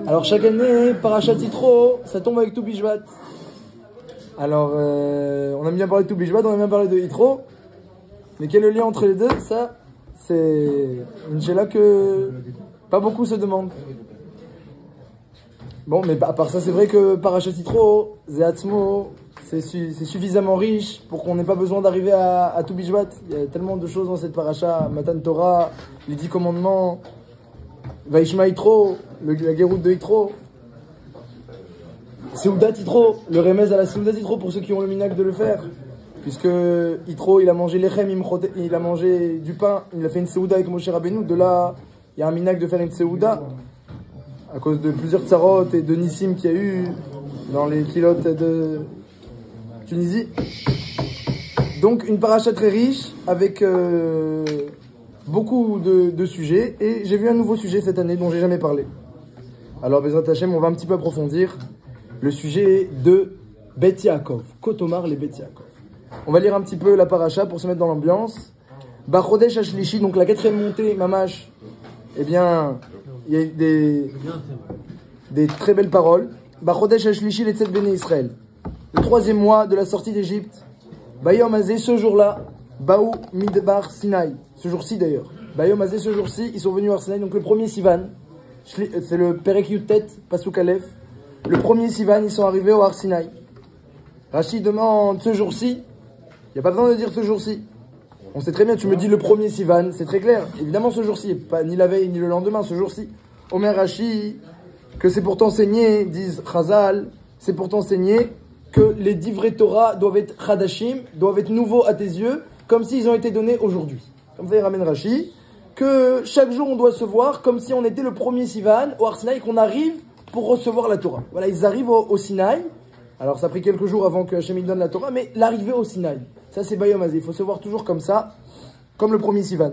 Alors chaque année, Parashat Yitro, ça tombe avec tout Bishvat. Alors on aime bien parler de tout Bishvat, on aime bien parler de Yitro. Mais quel est le lien entre les deux? Ça, c'est une chéla que pas beaucoup se demandent. Bon, mais à part ça, c'est vrai que Parashat Yitro, Zehatzmo, c'est suffisamment riche pour qu'on n'ait pas besoin d'arriver à tout Bishvat. Il y a tellement de choses dans cette paracha, Matan Torah, les 10 commandements, Vaishma Yitro, la Géroute de Yitro, Seudat Yitro, le remèze à la Seudat Yitro pour ceux qui ont le minhag de le faire. Puisque Yitro, il a mangé lechem, il a mangé du pain, il a fait une Seuda avec Moshe Rabbeinu. De là, il y a un minhag de faire une Seuda à cause de plusieurs tsarot et de nissim qu'il y a eu dans les kilotes de Tunisie. Donc une paracha très riche avec beaucoup de sujets, et j'ai vu un nouveau sujet cette année dont j'ai jamais parlé. Alors Bezrat Hashem, on va un petit peu approfondir le sujet de Bet Yaakov, Kotomar les Bet Yaakov. On va lire un petit peu la paracha pour se mettre dans l'ambiance. Bachodesh Ashlishi, donc la 4e montée, Mamash, eh bien, il y a des très belles paroles. Bachodesh Ashlishi, les Tzet Bnei Israël. Le 3e mois de la sortie d'Égypte. Bayom Azé, ce jour-là, Baou Midbar Sinaï. Ce jour-ci d'ailleurs. Bayom Azé, ce jour-ci, ils sont venus à Sinaï. Donc le premier Sivan, c'est le Perek Yutet, Pasuk Aleph. Le premier Sivan, ils sont arrivés au Har Sinaï. Rachid demande ce jour-ci. Il n'y a pas besoin de dire ce jour-ci. On sait très bien, tu me dis le premier Sivan, c'est très clair. Évidemment ce jour-ci, pas ni la veille ni le lendemain, ce jour-ci. Omer Rachid, que c'est pour t'enseigner, disent Chazal, c'est pour t'enseigner que les divrei Torah doivent être Chadashim, doivent être nouveaux à tes yeux, comme s'ils ont été donnés aujourd'hui. Comme ça il ramène Rachid, que chaque jour on doit se voir comme si on était le premier Sivan au Har Sinaï, qu'on arrive pour recevoir la Torah. Voilà, ils arrivent au Sinaï. Alors ça a pris quelques jours avant que Hachem donne la Torah, mais l'arrivée au Sinaï, ça c'est Bayom Hazé. Il faut se voir toujours comme ça, comme le premier Sivan.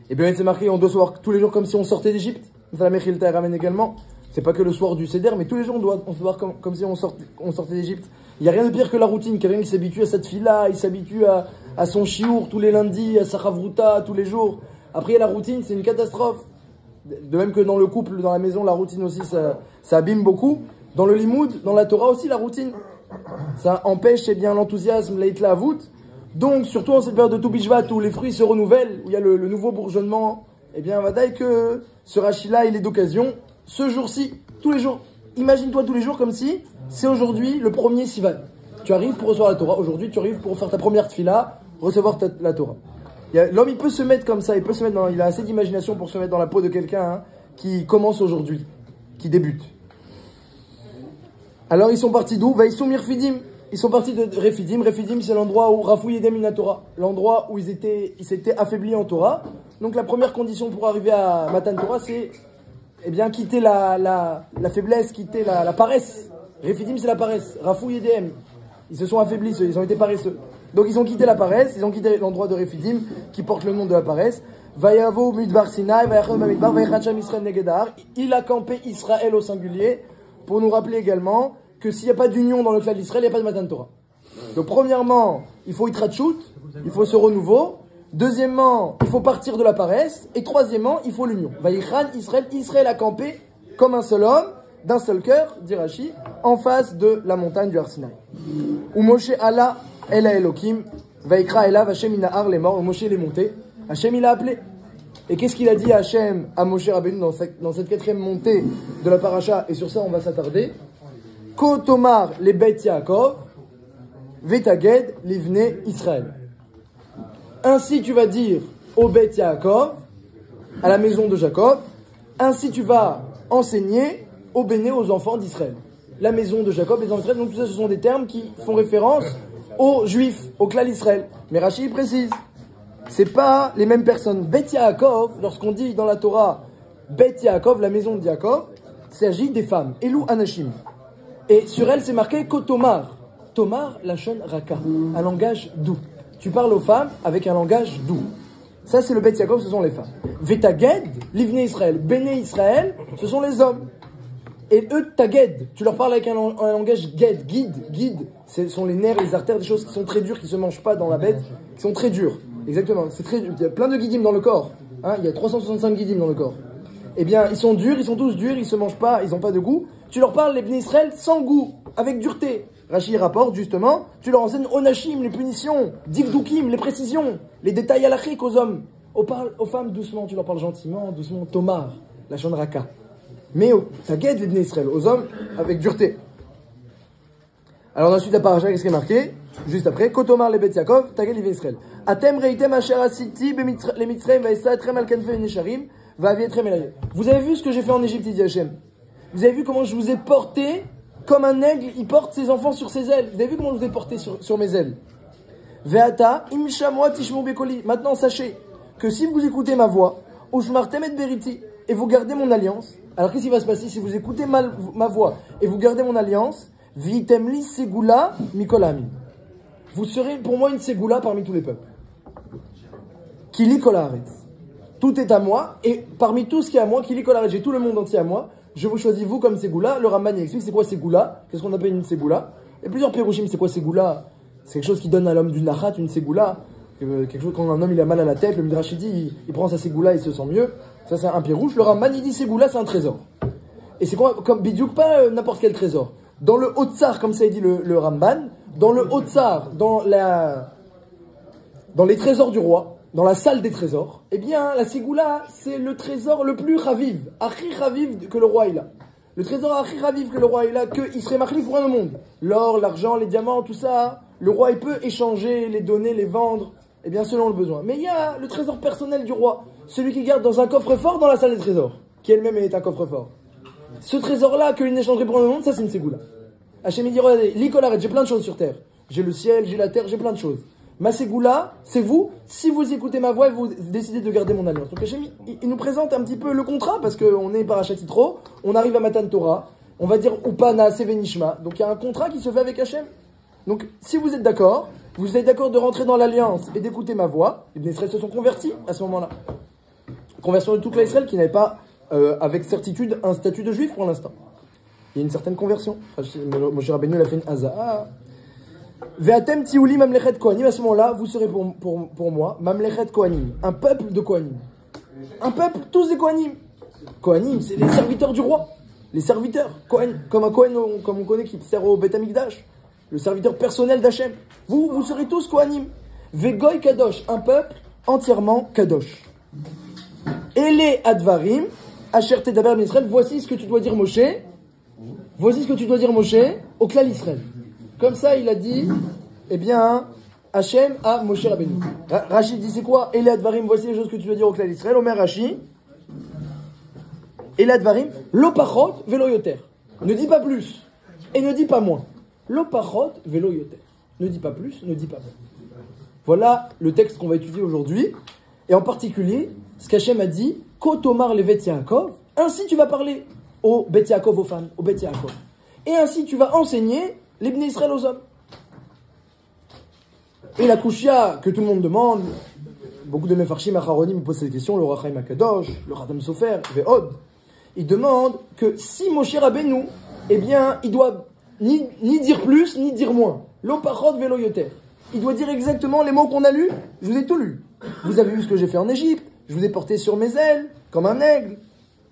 Et bien c'est marqué, on doit se voir tous les jours comme si on sortait d'Égypte. Ça la Mechilta ramène également. C'est pas que le soir du Seder, mais tous les jours on se voir comme si on sortait d'Égypte. Il n'y a rien de pire que la routine. Quelqu'un qui s'habitue à cette fila, il s'habitue à son chiour tous les lundis, à sa chavruta tous les jours. Après la routine, c'est une catastrophe. De même que dans le couple, dans la maison, la routine aussi, ça abîme beaucoup. Dans le limoud, dans la Torah aussi, la routine, ça empêche bien l'enthousiasme, l'eitlavut. Donc, surtout en cette période de Toubishvat où les fruits se renouvellent, où il y a le nouveau bourgeonnement, eh bien, vadaï que ce rachis-là, il est d'occasion. Ce jour-ci, tous les jours. Imagine-toi tous les jours comme si c'est aujourd'hui le premier Sivan. Tu arrives pour recevoir la Torah. Aujourd'hui, tu arrives pour faire ta première tfila, recevoir la Torah. L'homme, il peut se mettre comme ça, il a assez d'imagination pour se mettre dans la peau de quelqu'un qui commence aujourd'hui, qui débute. Alors ils sont partis d'où? Vaïsoum Refidim. Ils sont partis de Refidim. Refidim, c'est l'endroit où Rafou Yedem Ina Torah, l'endroit où ils s'étaient affaiblis en Torah. Donc la première condition pour arriver à Matan Torah, c'est quitter la faiblesse, quitter la paresse. Refidim, c'est la paresse. Rafou Yedem, ils se sont affaiblis, ils ont été paresseux. Donc ils ont quitté la paresse, ils ont quitté l'endroit de Refidim qui porte le nom de la paresse. Vayavo Midbar Sinai, Vayachom Midbar, Vayacham Israël Negedar. Il a campé Israël au singulier pour nous rappeler également que s'il n'y a pas d'union dans le clan d'Israël, il n'y a pas de Matan Torah. Donc premièrement, il faut Yitrachut, il faut ce renouveau. Deuxièmement, il faut partir de la paresse. Et troisièmement, il faut l'union. Vayichan Israël, Israël a campé comme un seul homme, d'un seul cœur, dit Rashi, en face de la montagne du Har Sinaï. Où Moshe Allah El Elohim, Vaikra Elav Hashem Inahar les morts, où Moshe est monté, Hashem il a appelé. Et qu'est-ce qu'il a dit à Hashem, à Moshe Rabbeinu dans cette 4e montée de la paracha? Et sur ça on va s'attarder. Kotomar les Bet Yaakov, Vetaged livne Israël. Ainsi tu vas dire au Bet Yaakov, à la maison de Jacob, ainsi tu vas enseigner au béné aux enfants d'Israël. La maison de Jacob, les enfants d'Israël, donc tout ça ce sont des termes qui font référence aux Juifs, au clan d'Israël. Mais Rashi précise, c'est pas les mêmes personnes. Bet Yaakov, lorsqu'on dit dans la Torah Bet Yaakov, la maison de Yaakov, il s'agit des femmes. Elou Anashim. Et sur elle, c'est marqué Kotomar. Tomar, la shon raka, un langage doux. Tu parles aux femmes avec un langage doux. Ça, c'est le Bet Yaakov, ce sont les femmes. Vetaged, livne Israël. Béné Israël, ce sont les hommes. Et eux, taged, tu leur parles avec un langage guide. Ce sont les nerfs, les artères, des choses qui sont très dures, qui ne se mangent pas dans la bête, qui sont très dures. Exactement, c'est très dur. Il y a plein de guidim dans le corps. Il y a 365 guidim dans le corps. eh bien, ils sont durs, ils sont tous durs, ils se mangent pas, ils ont pas de goût. Tu leur parles, les Bnei Israël, sans goût, avec dureté. Rashi rapporte, justement, tu leur enseignes onashim, les punitions, dikdukim, les précisions, les détails halachiques aux hommes. Aux femmes, doucement, tu leur parles gentiment, doucement, tomar, la chandraka. Mais t'inquiète, les Bnei Israël, aux hommes, avec dureté. Alors ensuite, la paracha, qu'est-ce qui est marqué? Juste après, Kotomar le Bet Yaakov, Tagel les Israël. Atem reitem asher asiti le Mitzrayim vaesatrem al kanfe nesharim va'avietrem elaye. Vous avez vu ce que j'ai fait en Égypte, dit Hachem. Vous avez vu comment je vous ai porté comme un aigle, il porte ses enfants sur ses ailes. Vous avez vu comment je vous ai porté sur mes ailes. Ve'ata im shamua tishmu bekoli. Maintenant, sachez que si vous écoutez ma voix, ushmartem et beriti, et vous gardez mon alliance, alors qu'est-ce qui va se passer si vous écoutez ma voix et vous gardez mon alliance? Vitemli segula mikolami. Vous serez pour moi une ségoula parmi tous les peuples. Kili kolaretz. Tout est à moi, et parmi tout ce qui est à moi, Kili kolaretz, j'ai tout le monde entier à moi, je vous choisis vous comme ségoula. Le Ramban explique c'est quoi ségoula, qu'est-ce qu'on appelle une ségoula. Il y a plusieurs pérouchim, c'est quoi ségoula? C'est quelque chose qui donne à l'homme du nachat, une ségoula. Quelque chose quand un homme il a mal à la tête, le Midrash dit, il prend sa ségoula, il se sent mieux. Ça c'est un pérouche. Le Ramban il dit ségoula c'est un trésor. Et c'est quoi, comme bidiouk, pas n'importe quel trésor. Dans le Haut-Tsar, comme ça dit le Ramban, dans le Haut-Tsar, dans les trésors du roi, dans la salle des trésors, eh bien, la Ségoula, c'est le trésor le plus raviv, Achi raviv que le roi il a. Le trésor Achi raviv que le roi il a, qu'il serait marqué pour un monde. L'or, l'argent, les diamants, tout ça, le roi il peut échanger, les donner, les vendre, eh bien, selon le besoin. Mais il y a le trésor personnel du roi, celui qui garde dans un coffre-fort dans la salle des trésors, qui elle-même est un coffre-fort. Ce trésor-là, que l'une échangerait pour le monde, ça c'est une ségoula. Hachem dit, regardez, l'Ikolaret, j'ai plein de choses sur terre. J'ai le ciel, j'ai la terre, j'ai plein de choses. Ma ségoula, c'est vous, si vous écoutez ma voix et vous décidez de garder mon alliance. Donc Hachem, il nous présente un petit peu le contrat, parce qu'on est parachat Yitro, on arrive à Matan Torah, on va dire Upana, Sevenishma. Donc il y a un contrat qui se fait avec Hachem. Donc si vous êtes d'accord de rentrer dans l'alliance et d'écouter ma voix, les Bnei Israël se sont convertis à ce moment-là. Conversion de toute l'Israël qui n'avait pas avec certitude un statut de juif pour l'instant. Il y a une certaine conversion. Moshe Rabbeinu a fait une haza. Ve'atem tiuli mamlechet kohanim. À ce moment-là, vous serez pour moi mamlechet kohanim, un peuple de kohanim. Un peuple, tous des kohanim. Kohanim, c'est les serviteurs du roi. Les serviteurs, Kohen, comme un Kohen, comme on connaît, qui sert au Beth Amikdash. Le serviteur personnel d'Hachem. Vous serez tous kohanim. Ve'goy kadosh, un peuple entièrement kadosh. Ele advarim. Voici ce que tu dois dire Moshe. Voici ce que tu dois dire Moshe au Klal Israël. Comme ça, il a dit, eh bien, Hachem à Moshe Rabbeinu. Rashi dit c'est quoi? Elad Varim, voici les choses que tu dois dire au Klal Israël. Omer Rashi. Elad Varim, lo pachot velo yoter. Ne dis pas plus et ne dis pas moins. Lo pachot velo yoter. Ne dis pas plus, ne dis pas moins. Voilà le texte qu'on va étudier aujourd'hui. Et en particulier, ce qu'Hachem a dit, Kotomar le Bet Yaakov, ainsi tu vas parler au Bet Yaakov, aux femmes, au Bet Yaakov. Et ainsi tu vas enseigner les Bnei Israël aux hommes. Et la Kushia que tout le monde demande, beaucoup de Mefarshim Acharonim posent cette question, le Rachaim Akadosh, le Radam Sofer, Ve'od, ils demandent que si Moshe Rabbeinu, eh bien, il doit ni dire plus, ni dire moins. Lo pachot velo yoter. Il doit dire exactement les mots qu'on a lus. Je vous ai tout lu. Vous avez vu ce que j'ai fait en Égypte. Je vous ai porté sur mes ailes, comme un aigle.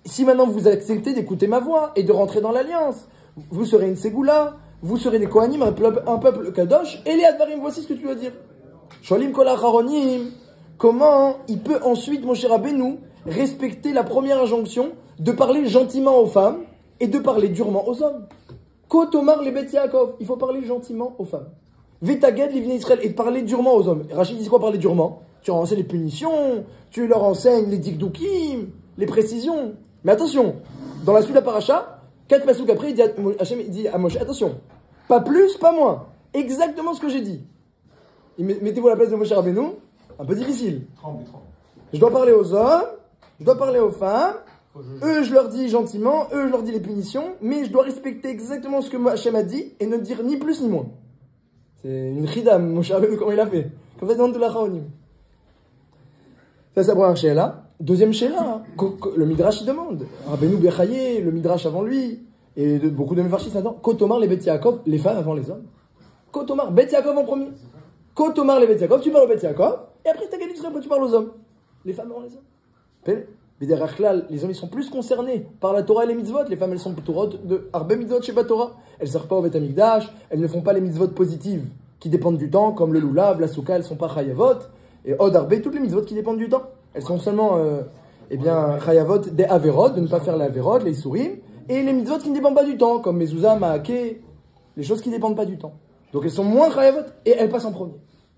Si maintenant vous acceptez d'écouter ma voix et de rentrer dans l'alliance, vous serez une ségoula, vous serez des kohanim, un peuple kadosh, et les advarim, voici ce que tu dois dire. Sholim kol acharonim, comment il peut ensuite, Moshe Rabbeinu, respecter la première injonction de parler gentiment aux femmes et de parler durement aux hommes. Kotomar le Bet Yaakov, il faut parler gentiment aux femmes. Vetaged l'ivnei Israël, et parler durement aux hommes. Rachid dit quoi parler durement? Tu leur enseignes les punitions, tu leur enseignes les dikdukim, les précisions. Mais attention, dans la suite de la paracha, 4 pasuk après, Hachem dit à Moshe, attention, pas plus, pas moins. Exactement ce que j'ai dit. Mettez-vous à la place de Moshe Rabbeinu, un peu difficile. Je dois parler aux hommes, je dois parler aux femmes, eux je leur dis gentiment, eux je leur dis les punitions, mais je dois respecter exactement ce que Hachem a dit et ne dire ni plus ni moins. C'est une chidam, Moshe Rabbeinu, comment il a fait. Comme ça, dans tout la chaonim. Ça, c'est la première sheila. Deuxième sheila, le Midrash il demande. Rabbeinu Bechaye, le Midrash avant lui, et beaucoup de Mefarshim s'attendent. Kotomar les Bet Yaakov, les femmes avant les hommes. Kotomar, Bet Yaakov en premier. Kotomar les Bet Yaakov, tu parles au Bet Yaakov, et après t'as gagné, après tu parles aux hommes. Les femmes avant les hommes. B'derachlal, les hommes ils sont plus concernés par la Torah et les mitzvot. Les femmes elles sont Torah de Arbe mitzvot chez Torah. Elles ne servent pas au Beth Amikdash, elles ne font pas les mitzvot positives qui dépendent du temps, comme le lulav, la souka, elles ne sont pas chayavot. Et Od Arbe, toutes les mitzvot qui dépendent du temps. Elles sont seulement chayavot des averot, de ne pas faire les averot, les sourim, et les mitzvot qui ne dépendent pas du temps, comme mezouza, maake, les choses qui ne dépendent pas du temps. Donc elles sont moins chayavot et elles passent en premier.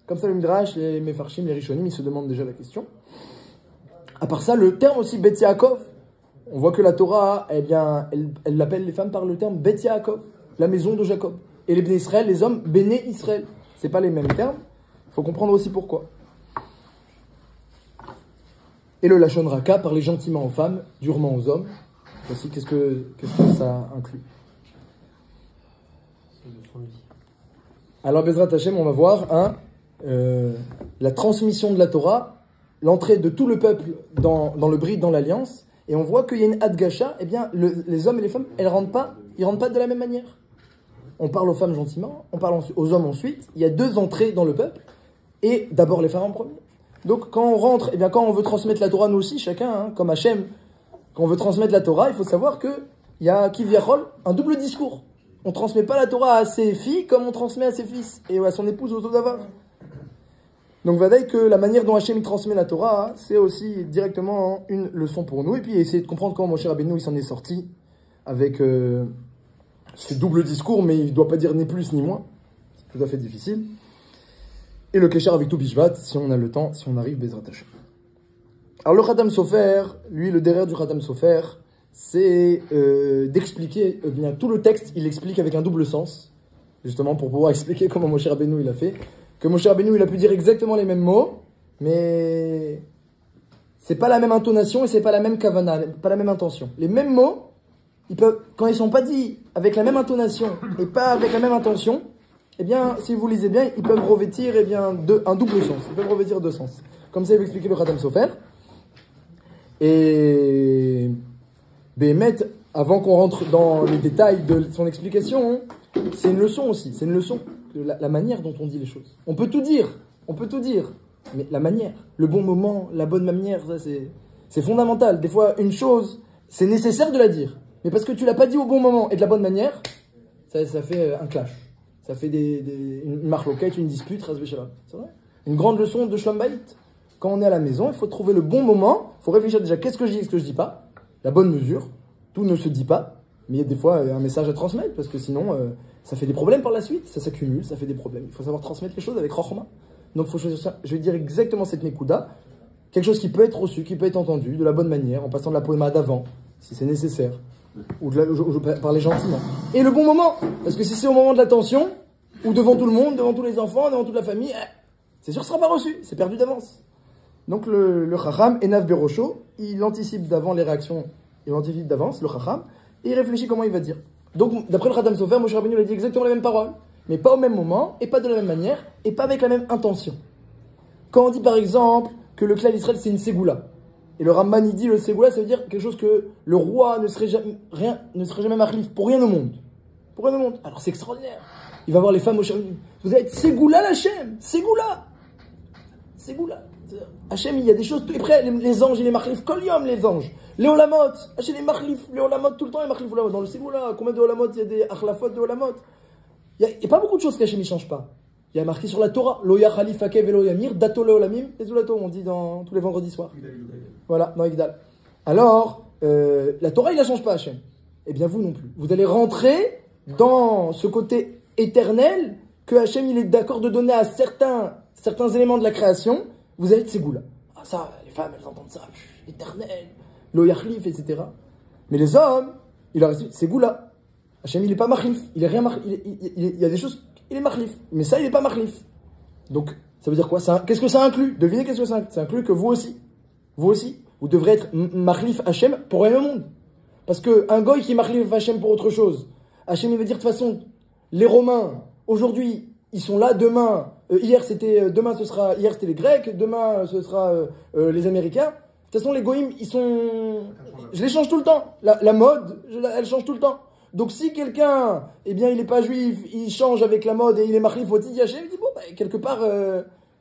Comme ça, le Midrash, les Mefarshim, les Rishonim, ils se demandent déjà la question. À part ça, le terme aussi Bet Yaakov, on voit que la Torah, eh bien, elle appelle les femmes par le terme Bet Yaakov, la maison de Jacob. Et les Bnei Israël, les hommes, Béné Israël. C'est pas les mêmes termes. Il faut comprendre aussi pourquoi. Et le Lachon Raka, parler gentiment aux femmes, durement aux hommes. Voici, qu'est-ce que ça inclut. Alors, Bezrat Hashem, on va voir la transmission de la Torah, l'entrée de tout le peuple dans le brit, dans l'alliance, et on voit qu'il y a une adgasha, eh bien, les hommes et les femmes, ils rentrent pas de la même manière. On parle aux femmes gentiment, on parle aux hommes ensuite, il y a deux entrées dans le peuple, et d'abord les femmes en premier. Donc quand on rentre, eh bien, quand on veut transmettre la Torah, nous aussi, chacun, comme Hachem, quand on veut transmettre la Torah, il faut savoir qu'il y a Kivyachol, un double discours. On ne transmet pas la Torah à ses filles comme on transmet à ses fils, et à son épouse au Todavar. Donc, vadaï que la manière dont Hachem transmet la Torah, c'est aussi directement une leçon pour nous. Et puis, essayer de comprendre comment Moshe Rabbeinu il s'en est sorti avec ce double discours, mais il ne doit pas dire ni plus ni moins. C'est tout à fait difficile. Et le Kesher avec tout Bishvat, si on a le temps, si on arrive, Bezrat Hashem. Alors, le Khatam Sofer, lui, le derrière du Khatam Sofer, c'est d'expliquer, bien tout le texte, il l'explique avec un double sens, justement pour pouvoir expliquer comment Moshe Rabbeinu il a fait. Que Moshe Rabbeinu, il a pu dire exactement les mêmes mots, mais c'est pas la même intonation et c'est pas la même kavana, pas la même intention. Les mêmes mots, quand ils sont pas dits avec la même intonation et pas avec la même intention, eh bien, si vous lisez bien, ils peuvent revêtir un double sens. Ils peuvent revêtir deux sens. Comme ça, il va expliquer le Khatam Sofer. Et Béhémet, avant qu'on rentre dans les détails de son explication, c'est une leçon aussi. C'est une leçon. La manière dont on dit les choses. On peut tout dire, mais la manière, le bon moment, la bonne manière, ça c'est fondamental. Des fois, une chose, c'est nécessaire de la dire, mais parce que tu l'as pas dit au bon moment et de la bonne manière, ça fait un clash. Ça fait une marloquette, une dispute, c'est vrai. Une grande leçon de Shlom Bayit. Quand on est à la maison, il faut trouver le bon moment, il faut réfléchir déjà, qu'est-ce que je dis, qu'est-ce que je dis pas, la bonne mesure, tout ne se dit pas, mais il y a des fois un message à transmettre, parce que sinon... ça fait des problèmes par la suite, ça s'accumule, ça fait des problèmes. Il faut savoir transmettre les choses avec Rochma. Donc il faut choisir ça. Je vais dire exactement cette Nekuda, quelque chose qui peut être reçu, qui peut être entendu de la bonne manière, en passant de la poéma d'avant, si c'est nécessaire, ou je parler gentiment. Et le bon moment, parce que si c'est au moment de la tension, ou devant tout le monde, devant tous les enfants, devant toute la famille, c'est sûr que ce ne sera pas reçu, c'est perdu d'avance. Donc le Chacham, Enav Berosho, il anticipe d'avant les réactions, il anticipe d'avance, le Chacham, et il réfléchit comment il va dire. Donc, d'après le Khatam Sofer, Moshe Rabbeinu a dit exactement les mêmes paroles, mais pas au même moment, et pas de la même manière, et pas avec la même intention. Quand on dit par exemple que le clan d'Israël c'est une ségoula, et le Ramban il dit le ségoula ça veut dire quelque chose que le roi ne serait jamais machlif, pour rien au monde. Pour rien au monde. Alors c'est extraordinaire. Il va voir les femmes Moshe Rabbeinu. Vous allez être ségoula l'Hachem, ségoula. Ségoula. Hachem, il y a des choses tout près, les anges, il est machlif, kol yom les anges. Les olamot, Hachem est machlif, les olamot tout le temps, il est machlif olamot. Dans le Ségoula, combien de olamot il y a des achlafot de olamot? Il n'y a pas beaucoup de choses qu'Hachem ne change pas. Il y a marqué sur la Torah, lo yachali fakev velo yamir, dato le olamim, les oulato, on dit tous les vendredis soirs. Voilà, dans Igdal. Alors, la Torah, il ne la change pas, Hachem. Eh bien, vous non plus. Vous allez rentrer dans ce côté éternel que Hachem, il est d'accord de donner à certains éléments de la création. Vous allez être Ségoula. Ah, ça, les femmes, elles entendent ça, éternel, lo yachlif, etc. Mais les hommes, il a resté Ségoula. Hachem, il n'est pas machlif. Il est rien il y a des choses, il est machlif. Mais ça, il n'est pas machlif. Donc, ça veut dire quoi? Qu'est-ce que ça inclut? Devinez qu'est-ce que ça inclut? Ça inclut que vous aussi, vous devrez être machlif Hachem pour rien au monde. Parce qu'un goy qui est machlif Hachem pour autre chose, Hachem, il veut dire de toute façon, les Romains, aujourd'hui, ils sont là, demain, hier c'était les Grecs, demain ce sera les Américains. De toute façon, les goïms, je les change tout le temps. La mode, elle change tout le temps. Donc si quelqu'un, eh bien, il n'est pas juif, il change avec la mode et il est machlifoti, il dit, bon, bah, quelque part,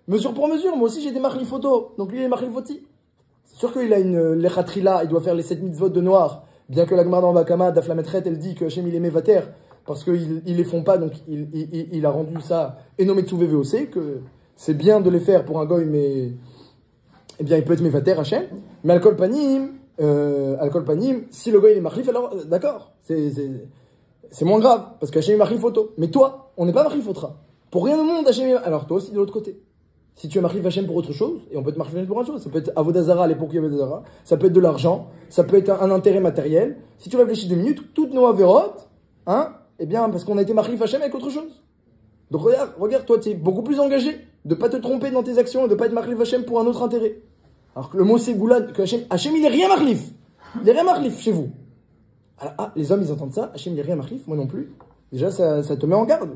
mesure pour mesure, moi aussi j'ai des machlifautos, donc lui il est machlifoti. sûr qu'il a une lechatrila, il doit faire les 7 mitzvot de noir, bien que la Gemara dans Bakama, Daf Lametret, elle dit que Hachem il est mevater, parce qu'ils les font pas, donc il a rendu ça enometsu VVOC, que c'est bien de les faire pour un goy, mais eh bien il peut être mevater Hachem. Mais alcool panim, si le goy il est machlif, alors d'accord, c'est moins grave, parce qu'Hachem est machlif photo. Mais toi, on n'est pas machlif photra. Pour rien au monde, Hachem est... Alors toi aussi de l'autre côté. Si tu es machlif Hachem pour autre chose, et on peut te machlif Hachem pour autre chose, ça peut être avodazara à l'époque il y avait Avodazara, ça peut être de l'argent, ça peut être un intérêt matériel. Si tu réfléchis 2 minutes, toutes nos avérotes, hein, eh bien, parce qu'on a été machlif Hachem avec autre chose. Donc regarde, toi, tu es beaucoup plus engagé de ne pas te tromper dans tes actions et de ne pas être machlif Hachem pour un autre intérêt. Alors que le mot ségoula, que Hachem il est rien machlif. Il est rien machlif chez vous. Alors, les hommes ils entendent ça, Hachem il est rien machlif, moi non plus. Déjà, ça te met en garde.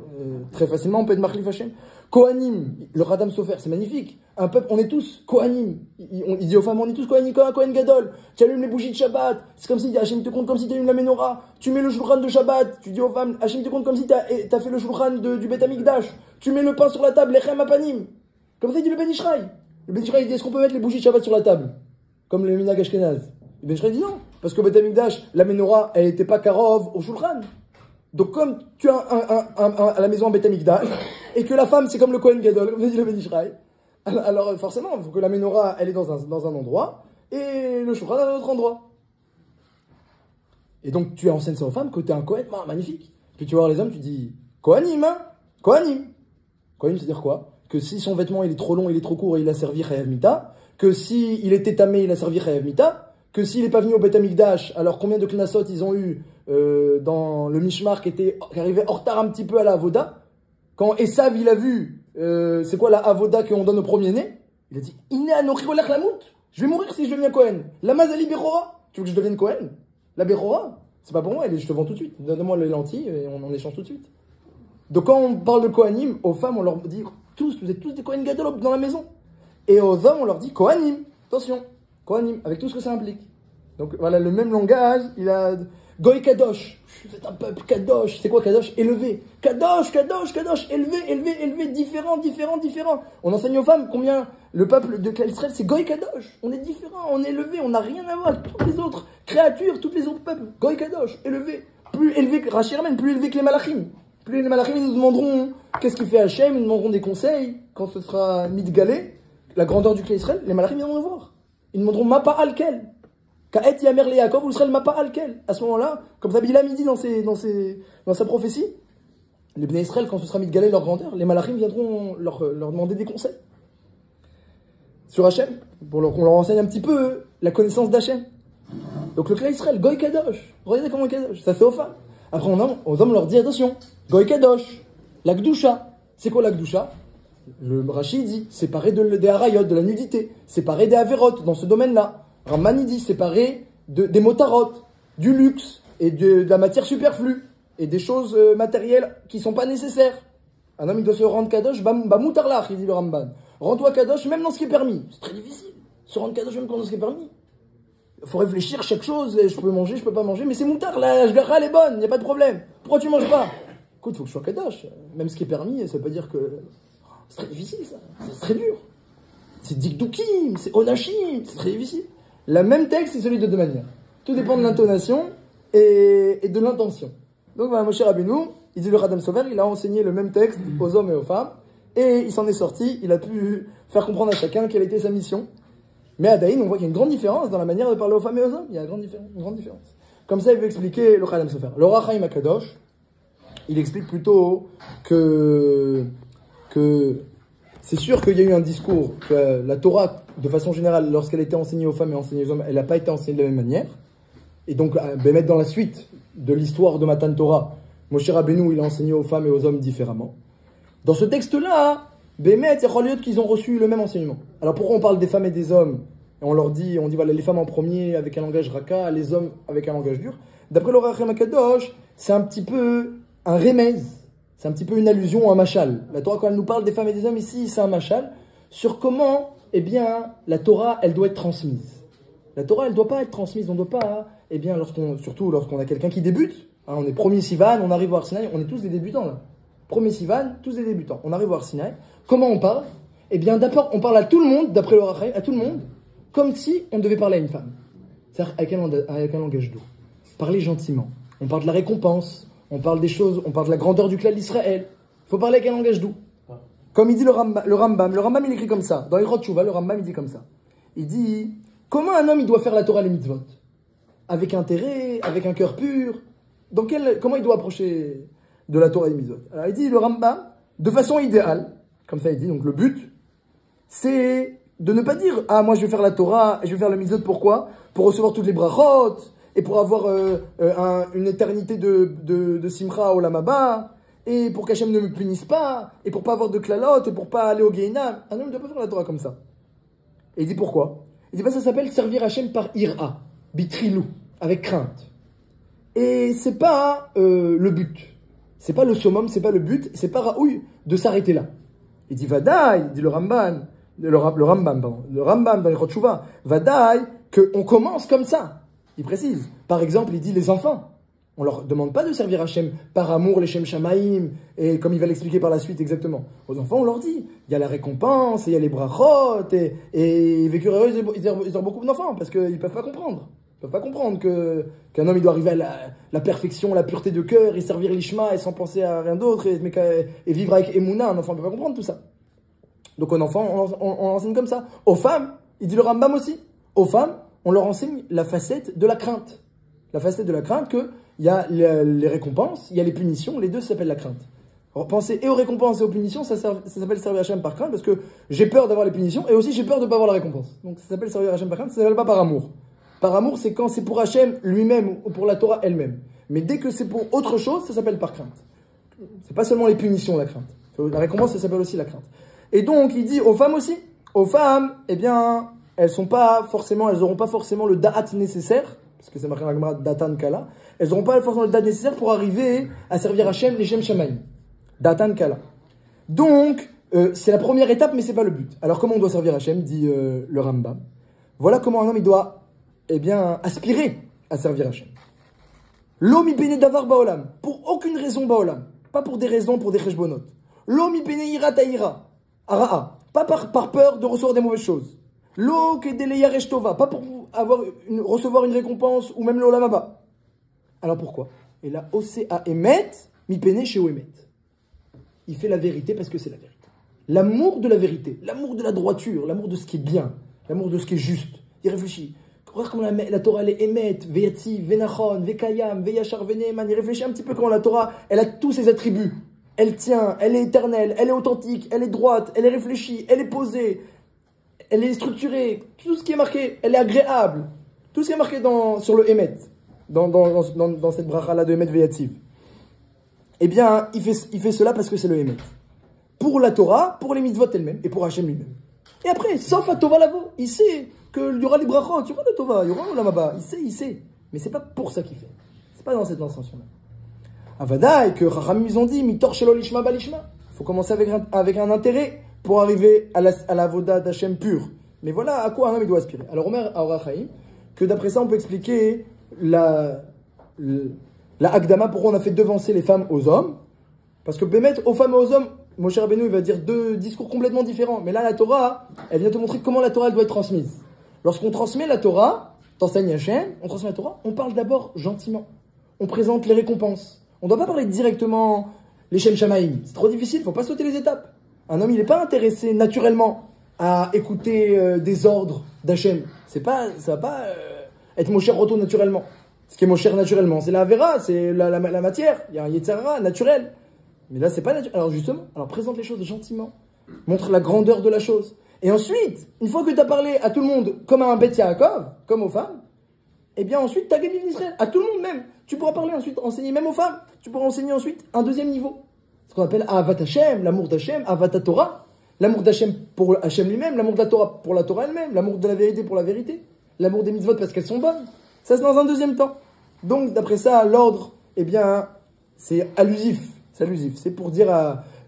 Très facilement, on peut être machlif Hachem. Kohanim, le Radam Sofer, c'est magnifique. Un peuple, on est tous Kohanim. Il dit aux femmes, on est tous Kohanim, comme un Kohen Gadol. Tu allumes les bougies de Shabbat. C'est comme si Hachem te compte comme si tu allumes la menorah. Tu mets le shulchan de Shabbat. Tu dis aux femmes, Hachem te compte comme si tu as fait le shulchan du Bet Amikdash. Tu mets le pain sur la table, lechem apanim. Comme ça, il dit le Ben Ishraï. Le Ben Ishraï dit, est-ce qu'on peut mettre les bougies de Shabbat sur la table? Comme le Minag Ashkenaz. Le Ben Ishraï dit non. Parce que Bet Amikdash, la menorah, elle n'était pas karov au shulchan. Donc comme tu as à la maison un Beth Amikdash, et que la femme c'est comme le Kohen Gadol, comme dit le Ben Ishraï, alors forcément il faut que la menorah elle est dans un endroit, et le shulchan dans un autre endroit. Et donc tu enseignes ça aux femmes que tu es un Kohen, magnifique. Puis tu vas voir les hommes, tu dis, Kohanim, hein, Kohanim. Kohanim c'est dire quoi? Que si son vêtement il est trop long, il est trop court, il a servi Chayav Mita, que si il était tamé, il a servi Chayav Mita, que s'il n'est pas venu au Beth Amikdash, alors combien de knasot ils ont eu dans le Mishmar qui arrivait en retard un petit peu à la Avoda. Quand Esav il a vu, c'est quoi la Avoda qu'on donne au premier-né, il a dit, Iné anochi olech lamout, je vais mourir si je deviens Kohen. La mazali Bechora, tu veux que je devienne Kohen? La Bechora, c'est pas pour moi, je te vends tout de suite. Donne-moi les lentilles et on en échange tout de suite. Donc quand on parle de Kohanim, aux femmes on leur dit, vous êtes tous des Kohen Gadol dans la maison. Et aux hommes on leur dit Kohanim, attention, Kohanim, avec tout ce que ça implique. Donc voilà, le même langage, il a... Goy Kadosh, vous êtes un peuple Kadosh, c'est quoi Kadosh? Élevé. Kadosh, Kadosh, Kadosh, élevé, différent. On enseigne aux femmes combien le peuple de Klal Israël c'est Goy Kadosh. On est différent, on est élevé, on n'a rien à voir avec toutes les autres créatures, tous les autres peuples. Goy Kadosh, élevé. Plus élevé que Rachirmen, plus élevé que les Malachim. Plus les Malachim, ils nous demanderont qu'est-ce qu'il fait Hachem, ils nous demanderont des conseils quand ce sera Midgalé, la grandeur du Klal Israël. Les Malachim viendront nous voir. Ils nous demanderont Mapa Alkel. Ka'et Yamer le Yaakov, vous serez le Mapa Alkel. À ce moment-là, comme ça Bilam dit dans sa prophétie, les Bnei Israël, quand ce sera Midgalé leur grandeur, les Malachim viendront leur demander des conseils sur Hachem, pour qu'on leur enseigne un petit peu la connaissance d'Hachem. Donc le Klal Israël, Goy Kadosh, regardez comment Kadosh, ça c'est aux femmes. Après aux hommes on leur dit attention, Goy Kadosh, la Gdusha. C'est quoi la Gdusha? Le Rashi dit, séparé des Harayot, de la nudité, séparé des Averot, dans ce domaine-là. Ramani dit, séparé des motarot, du luxe, et de la matière superflue, et des choses matérielles qui ne sont pas nécessaires. Un homme, il doit se rendre Kadosh, moutarlach, il dit le Ramban. Rends-toi Kadosh, même dans ce qui est permis. C'est très difficile, se rendre Kadosh même dans ce qui est permis. Il faut réfléchir à chaque chose, je peux manger, je peux pas manger, mais c'est moutar, la shgacha, elle est bonne, il n'y a pas de problème. Pourquoi tu manges pas? Écoute, il faut que je sois Kadosh. Même ce qui est permis, ça veut pas dire que... C'est très difficile, ça. C'est très dur. C'est dikdoukim, c'est onachim, c'est très difficile. Le même texte, c'est celui de deux manières. Tout dépend de l'intonation et de l'intention. Donc, voilà, Moshe Rabbeinu, il dit le Radam Sofer, il a enseigné le même texte aux hommes et aux femmes, et il s'en est sorti, il a pu faire comprendre à chacun quelle était sa mission. Mais à Daïn, on voit qu'il y a une grande différence dans la manière de parler aux femmes et aux hommes. Il y a une grande différence. Comme ça, il veut expliquer le Radam Sofer. Le Rachaim Akadosh, il explique plutôt que c'est sûr qu'il y a eu un discours, que la Torah, de façon générale, lorsqu'elle était enseignée aux femmes et enseignée aux hommes, elle n'a pas été enseignée de la même manière. Et donc, mettre dans la suite de l'histoire de Matan Torah, Moshe Rabbeinu, il a enseigné aux femmes et aux hommes différemment. Dans ce texte-là, Bémet et Choliot, qu'ils ont reçu le même enseignement. Alors pourquoi on parle des femmes et des hommes? Et on dit voilà, les femmes en premier avec un langage raka, les hommes avec un langage dur. D'après le Rachem Akadosh, c'est un petit peu un remez. C'est un petit peu une allusion à un machal. La Torah, quand elle nous parle des femmes et des hommes, ici, c'est un machal sur comment, eh bien, la Torah, elle doit être transmise. La Torah, elle ne doit pas être transmise. On ne doit pas, eh bien, surtout lorsqu'on a quelqu'un qui débute, hein, on est premier Sivan, on arrive voir Sinaï, on est tous des débutants, là. Premier Sivan, tous des débutants. On arrive voir Sinaï. Comment on parle? Eh bien, d'abord, on parle à tout le monde, d'après le Rachem, à tout le monde. comme si on devait parler à une femme. C'est-à-dire avec un langage doux. Parler gentiment. On parle de la récompense, on parle des choses, on parle de la grandeur du clan d'Israël. Il faut parler avec un langage doux. Comme il dit le Rambam il écrit comme ça. Dans Hilchot Teshuvah, le Rambam il dit comme ça. Il dit, comment un homme il doit faire la Torah et les mitzvot? Avec intérêt, avec un cœur pur. Comment il doit approcher de la Torah et des mitzvot? Alors il dit, le Rambam, de façon idéale, comme ça il dit, donc le but, c'est de ne pas dire, ah moi je vais faire la Torah et je vais faire le mitzvot, pourquoi? Pour recevoir toutes les brachot, et pour avoir une éternité de simcha au lamaba, et pour qu'Hachem ne me punisse pas, et pour pas avoir de klalot, et pour pas aller au Gehinam. Un homme ne doit pas faire la Torah comme ça. Et il dit pourquoi? Il dit, bah, ça s'appelle servir Hachem par ira, bitrilou, avec crainte. Et c'est pas le but. C'est pas le summum, c'est pas le but, c'est pas raoui de s'arrêter là. Il dit, vadaï, dit le Rambam dans les Hilchot Teshuvah, vadaï, qu'on commence comme ça. Il précise. Par exemple, il dit les enfants. On leur demande pas de servir Hachem par amour, les Shem Shamaïm, et comme il va l'expliquer par la suite exactement. Aux enfants, on leur dit, il y a la récompense, et il y a les brachot, et vécu heureux, ils ont beaucoup d'enfants, parce qu'ils peuvent pas comprendre. Ils peuvent pas comprendre qu'un homme, il doit arriver à la perfection, la pureté de cœur, et servir l'Ishma, et sans penser à rien d'autre, et vivre avec Emouna. Un enfant ne peut pas comprendre tout ça. Donc aux enfants, on enseigne comme ça. Aux femmes, il dit le Rambam aussi, aux femmes, on leur enseigne la facette de la crainte. La facette de la crainte qu'il y a les récompenses, il y a les punitions, les deux s'appellent la crainte. Alors, penser et aux récompenses et aux punitions, ça s'appelle servir Hachem par crainte, parce que j'ai peur d'avoir les punitions, et aussi j'ai peur de ne pas avoir la récompense. Donc ça s'appelle servir Hachem par crainte, ça s'appelle pas par amour. Par amour, c'est quand c'est pour Hachem lui-même, ou pour la Torah elle-même. Mais dès que c'est pour autre chose, ça s'appelle par crainte. C'est pas seulement les punitions, la crainte. La récompense, ça s'appelle aussi la crainte. Et donc, il dit aux femmes aussi. Aux femmes, eh bien, elles n'auront pas forcément le da'at nécessaire, parce que c'est marqué dans la Gemara datan kala, elles n'auront pas forcément le da'at nécessaire pour arriver à servir Hachem, les Shem Shamaïm. Datan kala. Donc, c'est la première étape, mais c'est pas le but. Alors, comment on doit servir Hachem, dit le Rambam. Voilà comment un homme, il doit, eh bien, aspirer à servir Hachem. L'homme, il béné d'avar baolam. Pour aucune raison baolam. Pas pour des raisons, pour des cheshbonot. L'homme, il béné ira taïra. Ara'a. Pas par peur de recevoir des mauvaises choses. Lo kedeleya reshtova. Pas pour recevoir une récompense ou même l'olamaba. Alors pourquoi? Et là, Osea emet, mi pene chez emet. Il fait la vérité parce que c'est la vérité. L'amour de la vérité, l'amour de la droiture, l'amour de ce qui est bien, l'amour de ce qui est juste. Il réfléchit. Regarde comment la Torah, elle est émet, veyativ, venachon, vekayam, veyachar, veneman. Il réfléchit un petit peu comment la Torah, elle a tous ses attributs. Elle tient, elle est éternelle, elle est authentique, elle est droite, elle est réfléchie, elle est posée, elle est structurée. Tout ce qui est marqué, elle est agréable. Tout ce qui est marqué sur le Emet, dans cette bracha-là de Emet Veyativ. Eh bien, il fait cela parce que c'est le Emet. Pour la Torah, pour les mitzvot elles-mêmes et pour Hachem lui-même. Et après, sauf à Tova Lavo, il sait qu'il y aura les brachot, il y aura le Tova, il y aura le Lamaba. Il sait. Mais c'est pas pour ça qu'il fait. C'est pas dans cette intention-là. Avada, et que Chachamim ils ont dit, mitor shelo lishma balishma. Il faut commencer avec un intérêt pour arriver à la voda d'Hachem pure. Mais voilà à quoi un homme il doit aspirer. Alors Omer Aor HaChaim, que d'après ça on peut expliquer la Hakdama, pourquoi on a fait devancer les femmes aux hommes. Parce que Bémet, aux femmes et aux hommes, Moshe Rabbeinu il va dire deux discours complètement différents. Mais là la Torah, elle vient te montrer comment la Torah elle doit être transmise. Lorsqu'on transmet la Torah, t'enseignes Hachem, on transmet la Torah, on parle d'abord gentiment. On présente les récompenses. On ne doit pas parler directement les Shem Shamaïm. C'est trop difficile, il ne faut pas sauter les étapes. Un homme, il n'est pas intéressé naturellement à écouter des ordres d'Hachem. Ça va pas être Mosher Roto naturellement. Ce qui est Mosher naturellement, c'est la Avera, c'est la matière. Il y a un Yetzara naturel. Mais là, c'est pas naturel. Alors justement, présente les choses gentiment. Montre la grandeur de la chose. Et ensuite, une fois que tu as parlé à tout le monde comme à un Bet Yaakov, comme aux femmes, eh bien ensuite, tu as gagné l'Israël. À tout le monde même. Tu pourras parler ensuite, enseigner même aux femmes. Tu pourras enseigner ensuite un deuxième niveau. Ce qu'on appelle Ahavat Hashem, l'amour d'Hachem, Ahavat Torah. L'amour d'Hachem pour Hachem lui-même, l'amour de la Torah pour la Torah elle-même, l'amour de la vérité pour la vérité, l'amour des mitzvot parce qu'elles sont bonnes. Ça, c'est dans un deuxième temps. Donc, d'après ça, l'ordre, eh bien, c'est allusif. C'est allusif. C'est pour dire,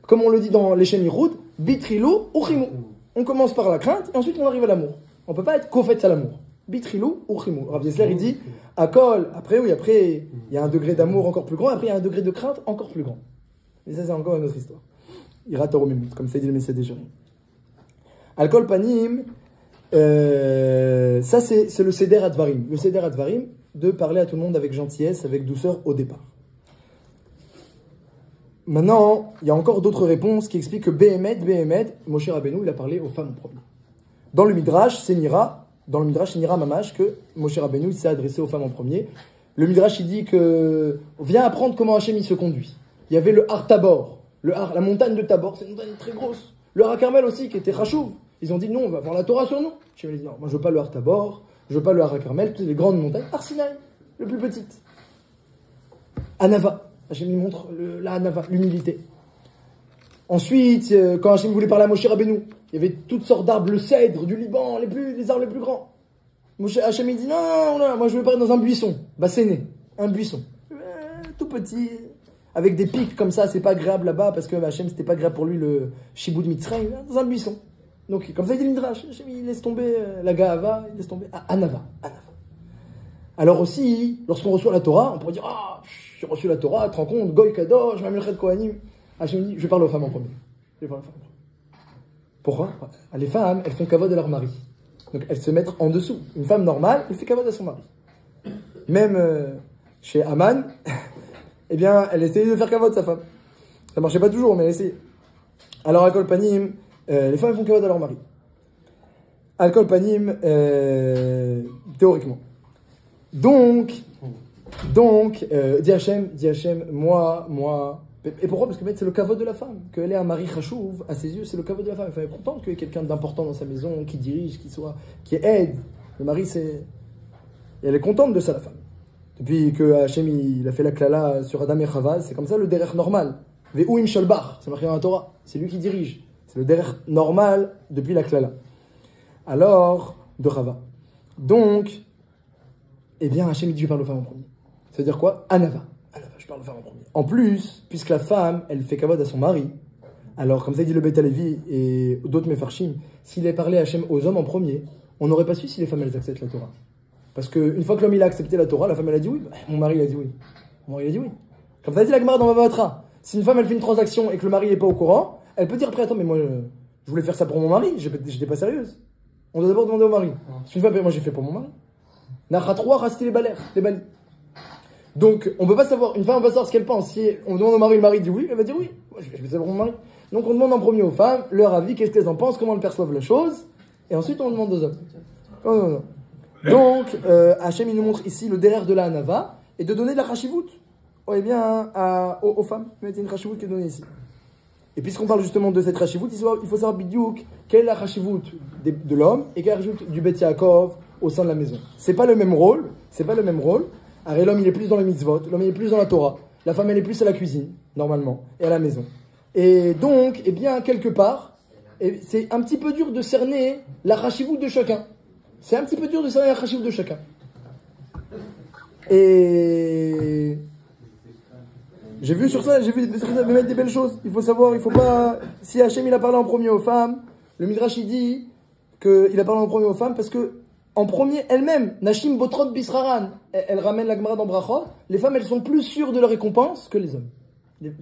comme on le dit dans les Shem Yichud, Bitrilo ou Chimou. On commence par la crainte et ensuite on arrive à l'amour. On ne peut pas être qu'au fait à l'amour. Bitrilou ou Chimou. Rav Yesler, il dit, Akol, après, il y a un degré d'amour encore plus grand, après, il y a un degré de crainte encore plus grand. Mais ça, c'est encore une autre histoire. Ira Toro Mimut, comme ça dit le Messie des Jérémie. Alcool Panim, Ça, c'est le Seder Advarim. Le Seder Advarim, de parler à tout le monde avec gentillesse, avec douceur au départ. Maintenant, il y a encore d'autres réponses qui expliquent que Behemet, Moshe Rabbeinu, il a parlé aux femmes en premier. Dans le Midrash, c'est Nira Mamash, que Moshe Rabbeinu s'est adressé aux femmes en premier. Le Midrash, il dit que, viens apprendre comment Hachem il se conduit. Il y avait le Har Tabor, la montagne de Tabor, c'est une montagne très grosse. Le Har Carmel aussi, qui était Chachouv. Ils ont dit, non, on va avoir la Torah sur nous. Hachem a dit, non, moi je veux pas le Har Tabor, je veux pas le Har Carmel, toutes les grandes montagnes. Har Sinaï, le plus petite. Anava. Hachem lui montre la Anava, l'humilité. Ensuite, quand Hachem voulait parler à Moshe Rabbeinu, il y avait toutes sortes d'arbres, le cèdre du Liban, les arbres les plus grands. Hachem il dit non, moi je veux parler dans un buisson. Basséné, un buisson. Tout petit, avec des pics comme ça, c'est pas agréable là-bas, parce que Hachem c'était pas agréable pour lui le Shiboud Mitzrayim, dans un buisson. Donc comme ça il dit le Midrash, Hachem il laisse tomber la Gahava, il laisse tomber Anava. Alors aussi, lorsqu'on reçoit la Torah, on pourrait dire j'ai reçu la Torah, tu te rends compte, Goy Kadosh, Mamilchet Kohanim. Hachem dit, je parle aux femmes en premier. Pourquoi? Les femmes, elles font kavod à leur mari. Donc elles se mettent en dessous. Une femme normale, elle fait kavod à son mari. Même chez Aman, eh bien, elle essayait de faire kavod sa femme. Ça marchait pas toujours, mais elle essayait. Alors, Al Kol Panim, les femmes elles font kavod à leur mari. Al Kol Panim, théoriquement. Donc, dit Hachem, moi. Et pourquoi? Parce que c'est le kavod de la femme. Qu'elle ait un mari chachouv, à ses yeux, c'est le kavod de la femme. Elle est contente qu'il y ait quelqu'un d'important dans sa maison, qui dirige, qui aide. Le mari, c'est. Et elle est contente de ça, la femme. Depuis que Hachem il a fait la klala sur Adam et Chava, c'est comme ça le derech normal. Ve'uim shalbach, c'est marqué dans la Torah. C'est lui qui dirige. C'est le derech normal depuis la klala. Alors, de Chava. Donc, eh bien, Hachem il dit je parle aux femmes en premier. Ça veut dire quoi? Anava, je parle aux femmes en premier. En plus, puisque la femme, elle fait kavod à son mari, alors comme ça dit le Beit Halevi et d'autres Mefarshim, s'il avait parlé Hachem aux hommes en premier, on n'aurait pas su si les femmes elles acceptent la Torah. Parce qu'une fois que l'homme il a accepté la Torah, la femme elle a dit oui, mon mari il a dit oui. Mon mari il a dit oui. Comme ça dit la Gemara dans Vavatra, si une femme elle fait une transaction et que le mari n'est pas au courant, elle peut dire après attends mais moi je voulais faire ça pour mon mari, j'étais pas sérieuse. On doit d'abord demander au mari. Si une femme moi j'ai fait pour mon mari. Nachatroua rasti les balais. Donc, on peut pas savoir, une femme on peut pas savoir ce qu'elle pense. Si on demande au mari, le mari dit oui, elle va dire oui. Moi, je vais savoir mon mari. Donc, on demande en premier aux femmes leur avis, qu'est-ce qu'elles en pensent, comment elles perçoivent la chose. Et ensuite, on demande aux hommes. Non. Donc, Hachem, il nous montre ici le derrière de la Hanava et de donner de la Chashivut. Eh bien, aux femmes. Il y a une Chashivut qui est donnée ici. Et puisqu'on parle justement de cette Chashivut, il faut savoir bidiouk quelle est la Chashivut de l'homme et quelle est la Chashivut du Bet Yaakov au sein de la maison. C'est pas le même rôle. Alors, l'homme, il est plus dans les mitzvot, l'homme, il est plus dans la Torah. La femme, elle est plus à la cuisine, normalement, et à la maison. Et donc, eh bien, quelque part, c'est un petit peu dur de cerner la chashivut de chacun. Et j'ai vu sur ça me mettre des belles choses. Il faut savoir, il faut pas... Si Hachem, il a parlé en premier aux femmes, le Midrash, il dit qu'il a parlé en premier aux femmes parce que en premier, elles-mêmes, Nashim Botrot Bisraran, elle ramène la Gemara dans Brachot, les femmes, elles sont plus sûres de leur récompense que les hommes.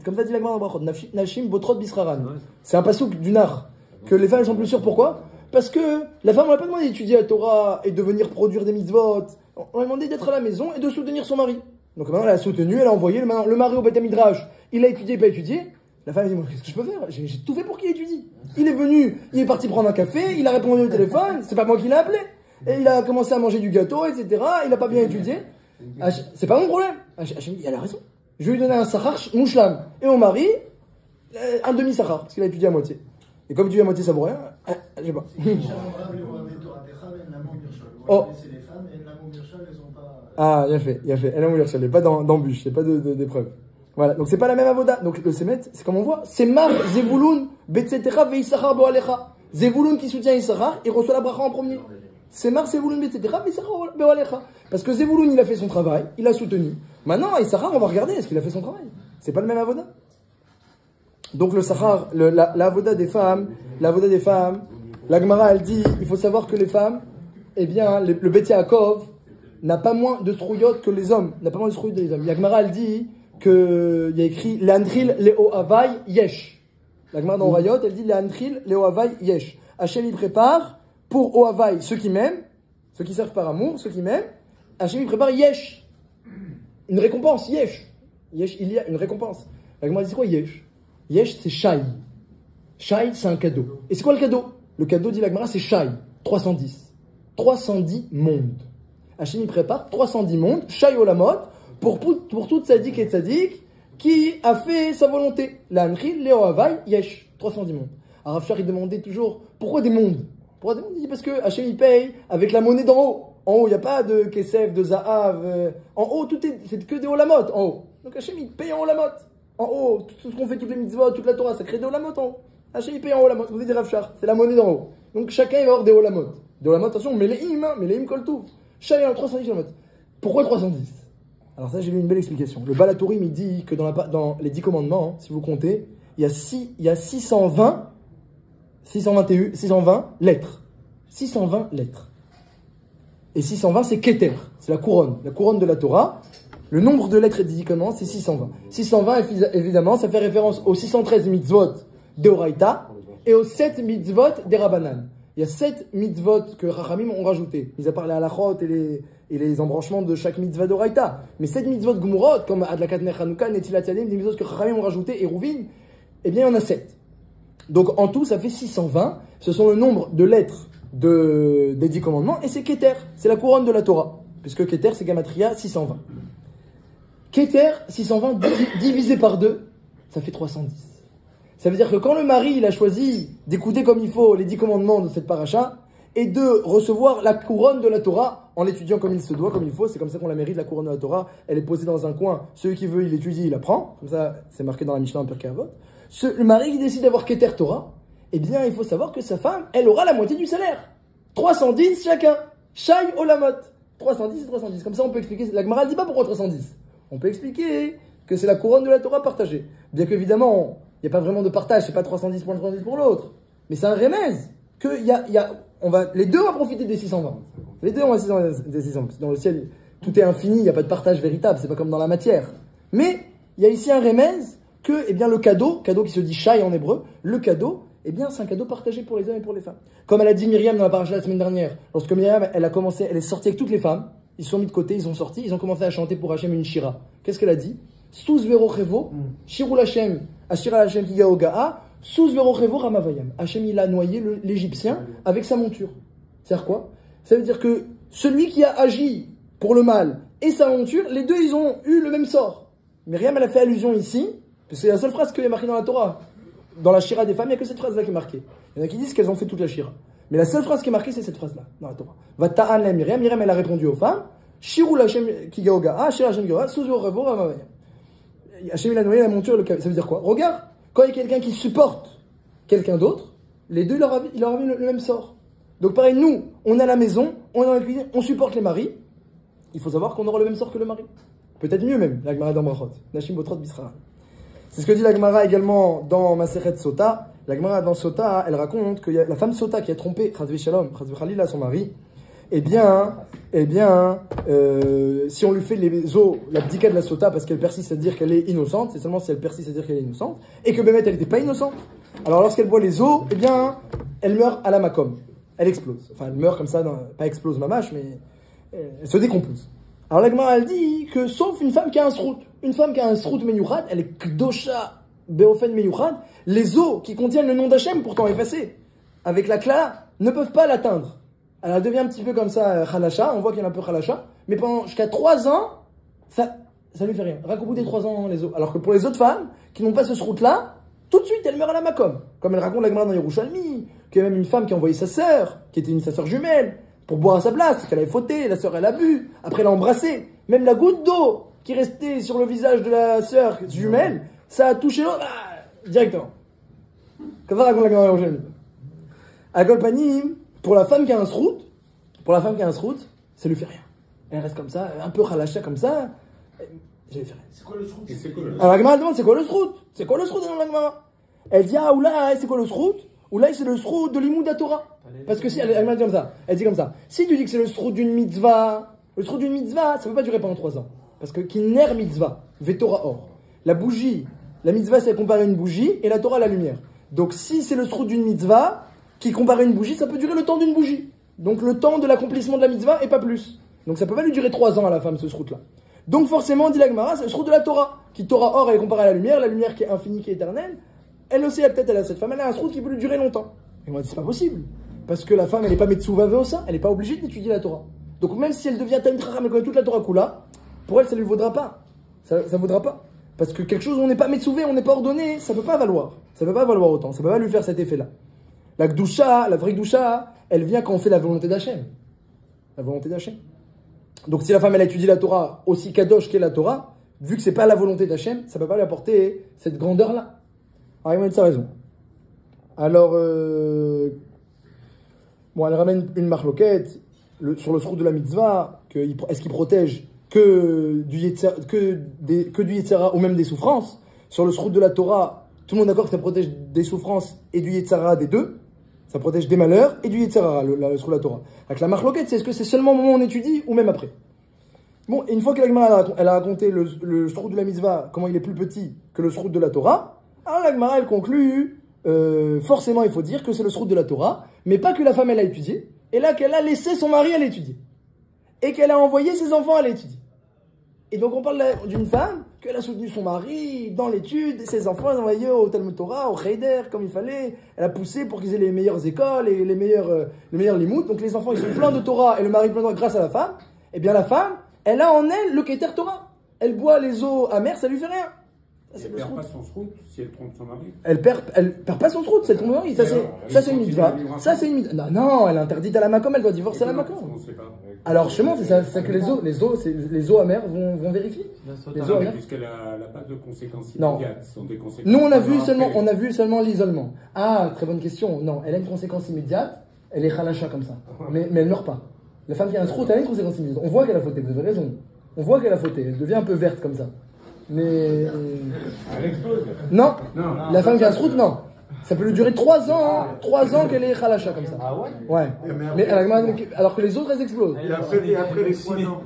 Comme ça dit la Gemara dans Brachot, Nashim Botrot Bisraran. C'est un pasouk du Nar, que les femmes, elles sont plus sûres. Pourquoi? Parce que la femme, on n'a pas demandé d'étudier la Torah et de venir produire des mitzvot. On lui a demandé d'être à la maison et de soutenir son mari. Donc maintenant, elle a soutenu, elle a envoyé le mari au Beth Midrash. Il a étudié, pas étudié. La femme, elle dit, moi, qu'est-ce que je peux faire? J'ai tout fait pour qu'il étudie. Il est venu, il est parti prendre un café, il a répondu au téléphone, c'est pas moi qui l'ai appelé. Et il a commencé à manger du gâteau, etc. Il n'a pas bien étudié. C'est pas mon problème. Hachem dit, elle a raison. Je vais lui donner un sachar mouchlam. Et mon mari, un demi-sachar, parce qu'il a étudié à moitié. Et comme tu à moitié, ça vaut rien, je sais pas. Oh. Ah, bien fait. Elle a mourir, elle n'est pas d'embûche, il n'y a pas d'épreuve. Voilà, donc c'est pas la même avoda. Donc le Semet, c'est comme on voit, c'est Mar, Zevulun, Betzetera, Veissachar, Boalecha. Zevulun qui soutient Issachar, il reçoit la bracha en premier. C'est Mar, Zevulun, Betzetera, Veissachar, Boalecha. Parce que Zevulun, il a fait son travail, il a soutenu. Maintenant, Issachar, on va regarder, est-ce qu'il a fait son travail? C'est pas le même avoda. Donc le Sachar, l'avoda des femmes, la Gemara, elle dit, il faut savoir que les femmes, eh bien, le Bet Yaakov n'a pas moins de strouillots que les hommes, n'a pas moins de strouillots que les hommes. La Gemara, elle dit qu'il y a écrit L'Antril Leo Havai Yesh. La Gemara dans Rayot, elle dit L'Antril Leo Havai Yesh. Hachem, il prépare pour Ohavai, ceux qui m'aiment, ceux qui servent par amour, ceux qui m'aiment, Hachem il prépare Yesh. Une récompense, Yesh. Yesh, il y a une récompense. La Gemara dit c'est quoi Yesh? Yesh, c'est Shai. Shai, c'est un cadeau. Et c'est quoi le cadeau? Le cadeau, dit la Gemara, c'est Shai. 310. 310 mondes. Hachem il prépare 310 mondes, Shai Olamot, pour toute tzaddik et tzaddik qui a fait sa volonté. La Anchil, Léo Havai, Yesh. 310 mondes. Alors Rav il demandait toujours pourquoi des mondes? Pourquoi des mondes? Il dit parce que Hachem il paye avec la monnaie d'en haut. En haut, il n'y a pas de Kesef, de Zahav. En haut, c'est que des Olamot, en haut. Donc Hachem, il paye en Olamot. En haut, tout ce qu'on fait, toutes les mitzvot, toute la Torah, ça crée des Olamot en haut. Hachem, il paye en Olamot. Vous dites Rav Shach, c'est la monnaie d'en haut. Donc chacun, il va avoir des Olamot. Des Olamot, attention, Meleim Koltouf. Chacun a 310 Olamot. Pourquoi 310? Alors ça, j'ai lu une belle explication. Le Balatourim, il dit que dans les 10 commandements, si vous comptez, il y a 620 lettres. 620 lettres. Et 620, c'est Keter, c'est la couronne de la Torah. Le nombre de lettres des 10 commandements, c'est 620. 620, évidemment, ça fait référence aux 613 mitzvot de Oraita et aux 7 mitzvot des Rabbanan. Il y a 7 mitzvot que Rachamim ont rajouté, mis à part les halachot et les embranchements de chaque mitzvah d'Oraita. Mais 7 mitzvot Gmurot, comme Adlakat Ner Chanukah, Netilat Yadim, des mitzvot que Rachamim ont rajouté, et Rouvin, eh bien, il y en a 7. Donc, en tout, ça fait 620. Ce sont le nombre de lettres des 10 commandements, et c'est Keter, c'est la couronne de la Torah, puisque Keter c'est Gamatria 620. Keter 620 divisé par 2, ça fait 310. Ça veut dire que quand le mari il a choisi d'écouter comme il faut les 10 commandements de cette paracha, et de recevoir la couronne de la Torah en l'étudiant comme il se doit, comme il faut, c'est comme ça qu'on la mérite, la couronne de la Torah, elle est posée dans un coin, celui qui veut il étudie, il apprend, comme ça c'est marqué dans la Mishnah en Pirkei Avot. Le mari qui décide d'avoir Keter Torah, eh bien, il faut savoir que sa femme, elle aura la moitié du salaire. 310 chacun. Shai Olamot. 310 et 310. Comme ça, on peut expliquer. La Gemara ne dit pas pourquoi 310. On peut expliquer que c'est la couronne de la Torah partagée. Bien qu'évidemment, il n'y a pas vraiment de partage. C'est pas 310 pour l'un, 310 pour l'autre. Mais c'est un remède. Les deux vont profiter des 620. Les deux vont profiter des 620. Dans le ciel, tout est infini. Il n'y a pas de partage véritable. C'est pas comme dans la matière. Mais il y a ici un remède que, eh bien, le cadeau qui se dit Shai en hébreu, le cadeau, eh bien, c'est un cadeau partagé pour les hommes et pour les femmes. Comme elle a dit Myriam dans la paracha la semaine dernière, lorsque Myriam, elle est sortie avec toutes les femmes, ils se sont mis de côté, ils sont sortis, ils ont commencé à chanter pour Hachem une shira. Qu'est-ce qu'elle a dit? Sous verochevo, shirul Hachem, ashira Hachem kigaogaa, sous verochevo ramavayam. Hachem, il a noyé l'Égyptien avec sa monture. C'est-à-dire quoi? Ça veut dire que celui qui a agi pour le mal et sa monture, les deux, ils ont eu le même sort. Myriam, elle a fait allusion ici, parce que c'est la seule phrase qui est marquée dans la Torah. Dans la shira des femmes, il n'y a que cette phrase-là qui est marquée. Il y en a qui disent qu'elles ont fait toute la shira. Mais la seule phrase qui est marquée, c'est cette phrase-là, dans la Torah. Vata'an la Myriam. Myriam, elle a répondu aux femmes. Shiru l'Hachem kigaogaa, shir Hachem kigaogaa, sous revo ramavayam. Hachem, il a noyé la monture, ça veut dire quoi? Regarde, quand il y a quelqu'un qui supporte quelqu'un d'autre, les deux, il leur a vu le même sort. Donc pareil, nous, on est à la maison, on est dans la cuisine, on supporte les maris. Il faut savoir qu'on aura le même sort que le mari. Peut-être mieux même, la Gemara d'Ambrachot. Nashim Botrot Bisra. C'est ce que dit la Gemara également dans Masechet Sota. La Gemara dans Sota, elle raconte que la femme Sota qui a trompé Chazvé Shalom, Chazvé Khalila, son mari, si on lui fait les os, l'abdika de la Sota, parce qu'elle persiste à dire qu'elle est innocente, c'est seulement si elle persiste à dire qu'elle est innocente, et que Bémet, elle n'était pas innocente. Alors lorsqu'elle boit les os, elle meurt à la makom. Elle explose. Enfin, elle meurt comme ça, pas explose mamache, mais elle se décompose. Alors la Gemara, elle dit que sauf une femme qui a un srout. Une femme qui a un srout meyuchad, elle est kdosha beofen meyuchad. Les os qui contiennent le nom d'Hachem, pourtant effacés, avec la klala, ne peuvent pas l'atteindre. Alors elle devient un petit peu comme ça, khalasha, on voit qu'elle est un peu khalasha, mais jusqu'à 3 ans, ça lui fait rien. Rien qu'au bout des 3 ans, les os. Alors que pour les autres femmes, qui n'ont pas ce srout-là, tout de suite, elle meurt à la makom. Comme elle raconte la Gemara dans Yerushalmi, qu'il y a même une femme qui a envoyé sa sœur, qui était sa sœur jumelle, pour boire à sa place, parce qu'elle avait fauté, la sœur elle a bu, après elle a embrassé. Même la goutte d'eau qui restait sur le visage de la sœur jumelle, ça a touché l'autre directement. Comme ça raconte la Gemara dans Yerushalmi. À Golpanim, pour la femme qui a un srout, ça lui fait rien. Elle reste comme ça, un peu khalasha comme ça, ça lui fait rien. C'est quoi le srout? Alors la Gemara demande, c'est quoi le srout? C'est quoi le srout dans la Gemara? Elle dit, oula, c'est quoi le srout? Oula, c'est le srout de l'imoud Torah. Parce que si, elle dit comme ça, si tu dis que c'est le srout d'une mitzvah, ça ne peut pas durer pendant 3 ans. Parce que kiner mitzvah, vetora or. La bougie, la mitzvah c'est comparé à une bougie, et la Torah à la lumière. Donc si c'est le srout d'une mitzvah, qui comparait une bougie, ça peut durer le temps d'une bougie. Donc le temps de l'accomplissement de la mitzvah et pas plus. Donc ça peut pas lui durer 3 ans à la femme, ce srout-là. Donc forcément, dit la Gemara, c'est le srout de la Torah. Qui Torah or, elle est comparée à la lumière qui est infinie, qui est éternelle. Elle aussi, elle a cette femme, elle a un srout qui peut lui durer longtemps. Et on va dire, c'est pas possible. Parce que la femme, elle n'est pas Metsuva Veosa, elle n'est pas obligée d'étudier la Torah. Donc même si elle devient Talmid Chacham, elle connaît toute la Torah Kula, pour elle, ça ne lui vaudra pas. Ça vaudra pas. Parce que quelque chose où on n'est pas Metsuvé, on n'est pas ordonné, ça ne peut pas valoir. Ça ne peut pas valoir autant, ça ne peut pas lui faire cet effet-là. La Gdusha, la vraie Gdusha, elle vient quand on fait la volonté d'Hachem. La volonté d'Hachem. Donc si la femme, elle a étudié la Torah, aussi Kadosh qu'est la Torah, vu que c'est pas la volonté d'Hachem, ça ne peut pas lui apporter cette grandeur-là. Alors, il m'a dit ça raison. Alors, bon, elle ramène une marloquette sur le srout de la mitzvah, est-ce qu'il protège que du Yetzara ou même des souffrances. Sur le srout de la Torah, tout le monde est d'accord que ça protège des souffrances et du Yetzara, des deux. Ça protège des malheurs et du Yetzara, le srout de la Torah. Avec la marloquette, c'est est-ce que c'est seulement au moment où on étudie ou même après. Bon, et une fois qu'elle a raconté le srout de la mitzvah, comment il est plus petit que le srout de la Torah, alors la Gemara, elle conclut, forcément il faut dire que c'est le srout de la Torah, mais pas que la femme elle a étudié, et là qu'elle a laissé son mari à l'étudier, et qu'elle a envoyé ses enfants à l'étudier. Et donc on parle d'une femme qu'elle a soutenu son mari dans l'étude, et ses enfants les a envoyés au Talmud Torah, au Cheder, comme il fallait, elle a poussé pour qu'ils aient les meilleures écoles et les meilleurs limoud, donc les enfants ils sont pleins de Torah, et le mari plein de Torah grâce à la femme, et bien la femme, elle a en elle le Keter Torah, elle boit les eaux amères, ça lui fait rien. Elle perd pas son srout si elle trompe son mari. Elle perd pas son srout si elle trompe son mari. Ça c'est une mitzvah. Ça c'est une mitzvah. Non, elle est interdite à la makom, elle doit divorcer à la makom. Alors chez moi c'est ça que les eaux amères vont vérifier. Les eaux amères. Puisqu'elle n'a pas de conséquences immédiates. Non. Nous on a vu seulement l'isolement. Ah, très bonne question. Non, elle a une conséquence immédiate. Elle est khalacha comme ça. Mais elle meurt pas. La femme qui a un srout, elle a une conséquence immédiate. On voit qu'elle a fauté. Vous avez raison. On voit qu'elle a fauté. Elle devient un peu verte comme ça. Mais. Elle explose. Non. La femme qui a un srout, non. Ça peut lui durer 3 ans. 3 ans qu'elle est khalacha comme ça. Ah ouais? Ouais. Mais alors que les autres, elles explosent. Et après les 3 ans.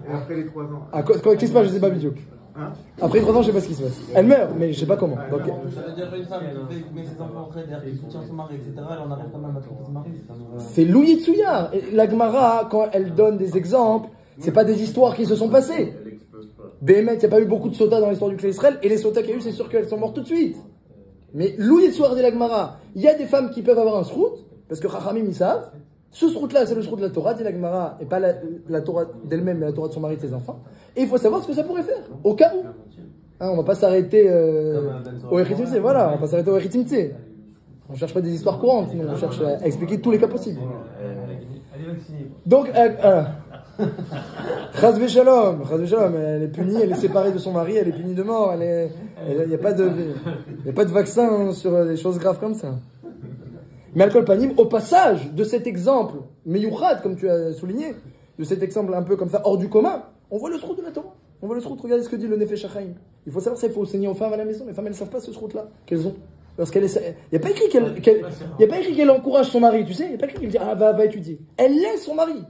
Ah, qu'est-ce qui se passe? Je sais pas, Bidiouk. Après 3 ans, je sais pas ce qui se passe. Elle meurt, mais je sais pas comment. Donc... Ça veut dire une femme qui met ses enfants en train qui soutient son mari, etc. Elle en arrive quand même à tromper son mari. C'est Louis Tsouya. La Gemara, quand elle donne des exemples, c'est pas des histoires qui se sont passées. Béhémet, il n'y a pas eu beaucoup de sotas dans l'histoire du clé Israël, et les sotas qu'il y a eu, c'est sûr qu'elles sont mortes tout de suite. Mais Louis Tsouya dit la Gemara, il y a des femmes qui peuvent avoir un srout, parce que Chachamim ils savent. Ce srout-là, c'est le srout de la Torah, dit la Gemara, et pas la Torah d'elle-même, mais la Torah de son mari et de ses enfants. Et il faut savoir ce que ça pourrait faire, au cas où. Hein, on va pas s'arrêter au Echitimtse, voilà, on va pas s'arrêter au Echitimtse. On cherche pas des histoires courantes, on cherche à expliquer tous les cas possibles. Donc, Chaz v'shalom, elle est punie, elle est séparée de son mari, elle est punie de mort, il n'y a pas de vaccin sur des choses graves comme ça. Mais Al-Kol Panim, au passage de cet exemple, Meyouchad, comme tu as souligné, de cet exemple un peu comme ça, hors du commun, on voit le srout de la Torah. On voit le srout, regardez ce que dit le Nefesh HaChaim. Il faut savoir ça, il faut enseigner aux femmes à la maison. Les femmes, elles ne savent pas ce srout-là qu'elles ont. Parce qu'elle il n'y a pas écrit qu'elle encourage son mari, tu sais. Il n'y a pas écrit qu'elle dit, ah, va étudier. Elle laisse son mari.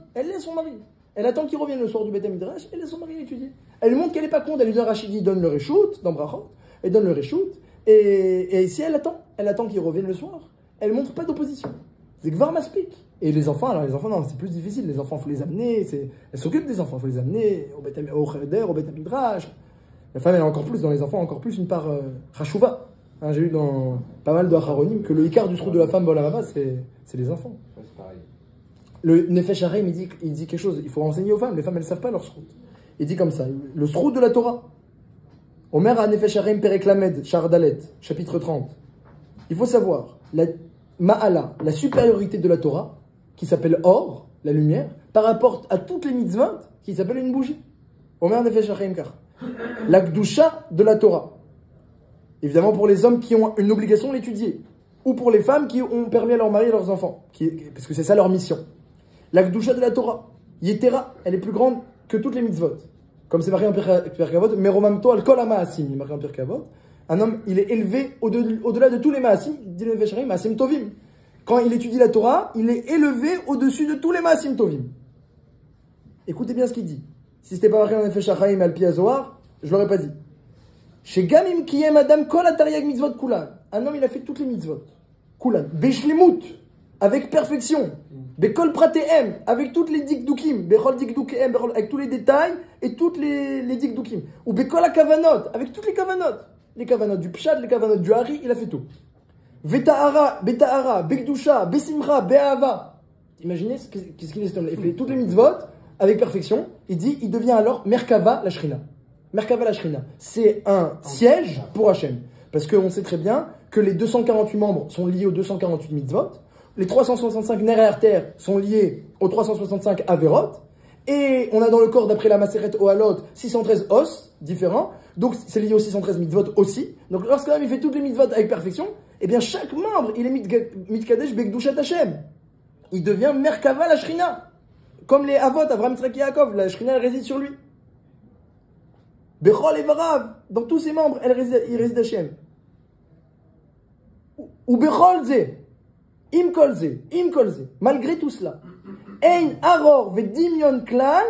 Elle attend qu'il revienne le soir du Beth Midrash, elle laisse son mari étudier. Elle lui montre qu'elle n'est pas con, elle lui dit, Rachidi donne le reshoot, dans Brachot, elle donne le reshoot, et ici elle attend qu'il revienne le soir. Elle montre pas d'opposition. C'est Gvar Maspik. Et les enfants, non, c'est plus difficile. Les enfants, il faut les amener, elle s'occupe des enfants, il faut les amener au Cheder, au Beth Midrash. La femme, elle a encore plus, dans les enfants, encore plus une part Chachouva. Hein, j'ai eu dans pas mal de Acharonim que le Icar du srout de la femme, Bolamaba, c'est les enfants. C'est pareil. Le Nefesh HaChaim, il dit quelque chose, il faut enseigner aux femmes, les femmes elles ne savent pas leur srout. Il dit comme ça, le srout de la Torah. Omer à Nefesh HaChaim Perek Lamed, Chardalet, chapitre 30. Il faut savoir, la Ma'ala, la supériorité de la Torah, qui s'appelle Or, la lumière, par rapport à toutes les mitzvot, qui s'appellent une bougie. Omer Nefesh HaChaim Kar. La Gdusha de la Torah. Évidemment pour les hommes qui ont une obligation de l'étudier, ou pour les femmes qui ont permis à leur mari et à leurs enfants, parce que c'est ça leur mission. La Gdusha de la Torah, Yetera, elle est plus grande que toutes les mitzvot. Comme c'est marqué en Pirkei Avot, Meromamto al kol ha-ma'asim, il est marqué en Pirkei Avot. Un homme, il est élevé au-delà de tous les ma'asim, dit le Nefesh HaChaim, ma'asim tovim. Quand il étudie la Torah, il est élevé au-dessus de tous les ma'asim tovim. Écoutez bien ce qu'il dit. Si c'était pas marqué en Nefesh HaChaim al pi ha-Zohar, je l'aurais pas dit. Chez Gamim Kiyem Adam Kol Atariag Mitzvot Kulan. Un homme, il a fait toutes les mitzvot. Kulan. Beshlemut. avec perfection. Bekol pratehem, avec toutes les dikdukim, bechol dikdukem, avec tous les détails et toutes les dikdukim. Ou bekol kavanot, avec toutes les kavanot du pshad, les kavanot du hari, il a fait tout. Vetahara, betahara, bekdusha, besimra, be'ava. Imaginez qu'est-ce qu'il est, il fait toutes les mitzvot avec perfection. Il dit, il devient alors Merkava la Shrina. Merkava la Shrina, c'est un siège pour Hachem. Parce qu'on sait très bien que les 248 membres sont liés aux 248 mitzvot. Les 365 nerfs et artères sont liés aux 365 averot. Et on a dans le corps, d'après la Maseret Ohalot, 613 os différents. Donc c'est lié aux 613 mitzvot aussi. Donc lorsque l'homme il fait toutes les mitzvot avec perfection, eh bien chaque membre il est mitkadesh bekdushat Hashem. Il devient Merkava la Shrina. Comme les Avot, Avraham, Yitzhak et Yaakov, la Shrina elle réside sur lui. Bechol Evarav, dans tous ses membres, il réside Hashem. Ou Bechol Ze, Im Kolze, malgré tout cela. Ein Aror ve Dimion Klal,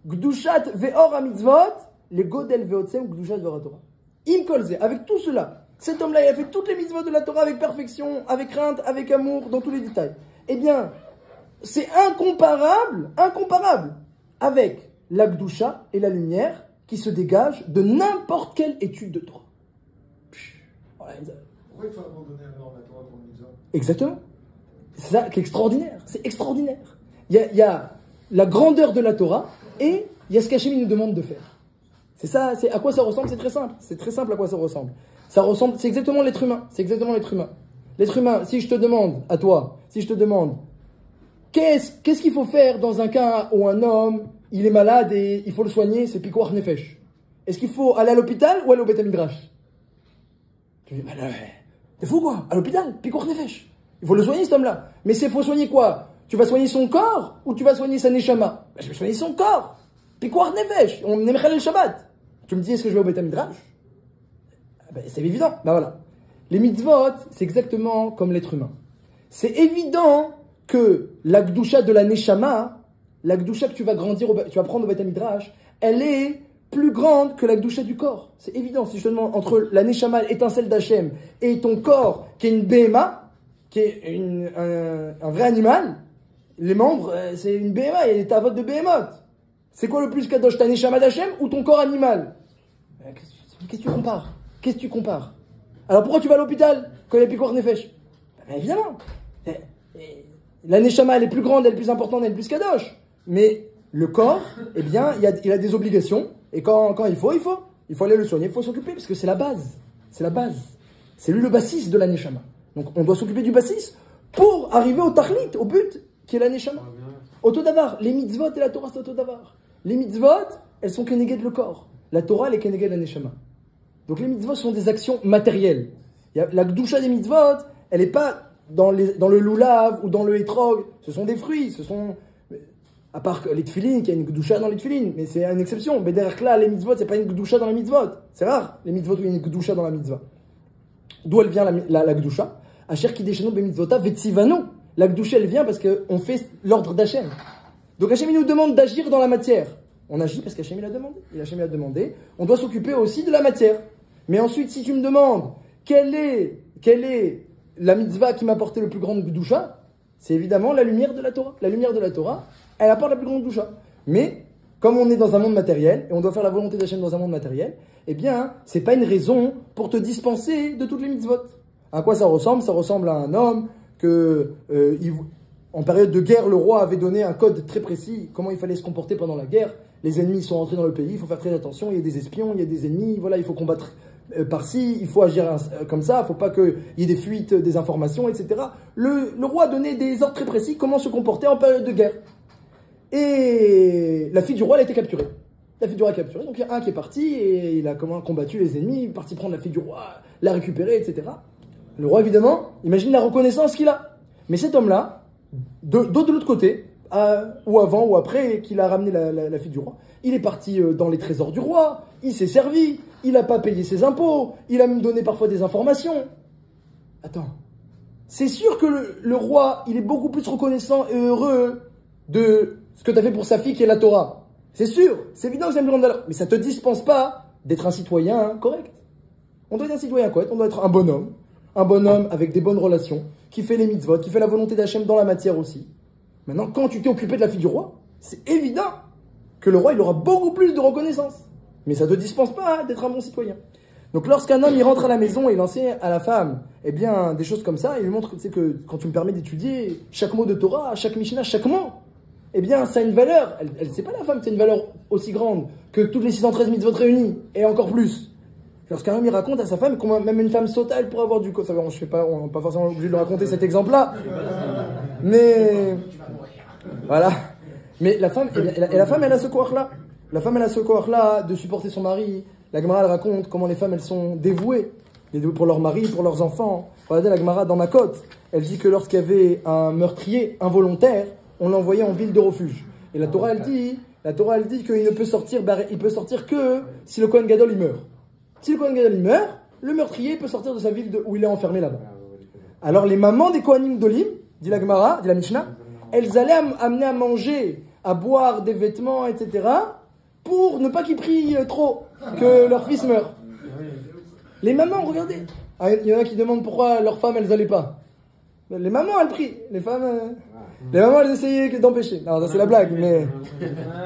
Gdushat ve'or ha-mitzvot, les Godel ve'otsem, Gdushat ve'or ha-Torah. Im Kolze, avec tout cela, cet homme-là, il a fait toutes les mitzvot de la Torah avec perfection, avec crainte, avec amour, dans tous les détails. Eh bien, c'est incomparable avec la Gdusha et la lumière qui se dégage de n'importe quelle étude de Torah. Pourquoi il faut abandonner alors la Torah pour le mitzvah? Exactement. C'est ça qui est extraordinaire. C'est extraordinaire. Il y a la grandeur de la Torah et il y a ce qu'Hachem nous demande de faire. C'est ça, c'est à quoi ça ressemble, c'est très simple. C'est très simple à quoi ça ressemble. C'est exactement l'être humain. C'est exactement l'être humain. L'être humain, si je te demande, à toi, qu'est-ce qu'il faut faire dans un cas où un homme, il est malade et il faut le soigner, c'est pikuach nefesh. Est-ce qu'il faut aller à l'hôpital ou aller au Beth Midrash? Tu dis, t'es fou quoi? À l'hôpital, pikuach nefesh. Il faut le soigner cet homme-là. Mais il faut soigner quoi? Tu vas soigner son corps ou tu vas soigner sa neshama? Je vais soigner son corps. Pikuach nefesh. On aime le Shabbat. Tu me dis, est-ce que je vais au Beth Midrash? C'est évident. Voilà. Les mitzvot, c'est exactement comme l'être humain. C'est évident que la gdusha de la neshama, la gdusha que tu vas prendre au Beth Midrash, elle est plus grande que la gdusha du corps. C'est évident. Si je te demande entre la neshama, l'étincelle d'Hachem, et ton corps, qui est une BMA, qui est un vrai animal, les membres, c'est une BMA, il y a des tavot de Behemoth. C'est quoi le plus kadosh, ta neshama d'Hachem ou ton corps animal? Qu'est-ce que tu compares? Alors pourquoi tu vas à l'hôpital quand il y a pikuach nefesh? Évidemment. La neshama, elle est plus grande, elle est plus importante, elle est plus kadosh. Mais le corps, eh bien, il a des obligations. Et quand il faut aller le soigner, il faut s'occuper, parce que c'est la base. C'est la base. C'est lui le bassis de la neshama. Donc on doit s'occuper du bassis pour arriver au tachlit, au but, qui est la neshama. Autodavar, les mitzvot et la Torah, c'est autodavar. Les mitzvot, elles sont keneged le corps. La Torah, elle est keneged la neshama. Donc les mitzvot sont des actions matérielles. La gdusha des mitzvot, elle n'est pas dans le lulav ou dans le hétrog. Ce sont des fruits, à part les tfilines, qu'il y a une gdusha dans les tfilines, mais c'est une exception. Mais derrière là, les mitzvot, c'est pas une gdusha dans la mitzvot. C'est rare, les mitzvot où il y a une gdusha dans la mitzvah. D'où elle vient la gdusha? Asher kideshenu bemitzvota vetzivanu. La gdusha, elle vient parce qu'on fait l'ordre d'Hachem. Donc Hachem, il nous demande d'agir dans la matière. On agit parce qu'Hachem, il a demandé. Hachem, il a demandé. On doit s'occuper aussi de la matière. Mais ensuite, si tu me demandes quelle est la mitzvah qui m'a apporté le plus grand gdusha, c'est évidemment la lumière de la Torah. La lumière de la Torah, elle apporte la plus grande gdusha. Mais, comme on est dans un monde matériel, et on doit faire la volonté d'Hachem dans un monde matériel, eh bien, c'est pas une raison pour te dispenser de toutes les mitzvot. À quoi ça ressemble? Ça ressemble à un homme que, en période de guerre, le roi avait donné un code très précis, comment il fallait se comporter pendant la guerre. Les ennemis sont entrés dans le pays, il faut faire très attention, il y a des espions, il y a des ennemis, voilà, il faut combattre par-ci, il faut agir comme ça, il ne faut pas qu'il y ait des fuites, des informations, etc. Le roi donnait des ordres très précis, comment se comporter en période de guerre. Et la fille du roi, elle a été capturée. La fille du roi est capturée, donc il y a un qui est parti, et il a combattu les ennemis, il est parti prendre la fille du roi, la récupérer, etc. Le roi, évidemment, imagine la reconnaissance qu'il a. Mais cet homme-là, de l'autre côté, ou avant ou après qu'il a ramené la fille du roi, il est parti dans les trésors du roi, il s'est servi, il n'a pas payé ses impôts, il a même donné parfois des informations. Attends, c'est sûr que le roi, il est beaucoup plus reconnaissant et heureux de ce que tu as fait pour sa fille qui est la Torah. C'est sûr, c'est évident que c'est une grande valeur, mais ça ne te dispense pas d'être un citoyen correct. On doit être un citoyen correct, on doit être un bonhomme un bonhomme avec des bonnes relations, qui fait les mitzvot, qui fait la volonté d'Hachem dans la matière aussi. Maintenant, quand tu t'es occupé de la fille du roi, c'est évident que le roi, il aura beaucoup plus de reconnaissance. Mais ça ne te dispense pas d'être un bon citoyen. Donc lorsqu'un homme il rentre à la maison et il enseigne à la femme eh bien, des choses comme ça, il lui montre que quand tu me permets d'étudier chaque mot de Torah, chaque Mishnah, chaque mot, eh bien ça a une valeur. Elle sait pas la femme que c'est une valeur aussi grande que toutes les 613 mitzvot réunies, et encore plus. Lorsqu'un homme il raconte à sa femme comment même une femme sauta elle pour avoir du ça, on n'est pas forcément obligé de raconter cet exemple-là. Mais voilà. Mais la femme, la femme elle a ce courage-là. La femme elle a ce courage-là de supporter son mari. La Gemara, elle raconte comment les femmes, elles sont dévouées pour leur mari, pour leurs enfants. Regardez la Gemara dans Makot. Elle dit que lorsqu'il y avait un meurtrier involontaire, on l'envoyait en ville de refuge. Et la Torah, elle dit qu'il ne peut sortir, il peut sortir que si le Kohen Gadol, il meurt. Si le Kohen Gadol, il meurt, le meurtrier peut sortir de sa ville où il est enfermé là-bas. Alors les mamans des Kohanim d'Olim, dit la Gemara, dit la Mishnah, elles allaient amener à manger, à boire des vêtements, etc., pour ne pas qu'ils prient trop, que leur fils meure. Les mamans, regardez. Il y en a qui demandent pourquoi leurs femmes, elles n'allaient pas. Les mamans, elles prient. Les mamans, elles essayaient d'empêcher. Non, ça c'est la blague, mais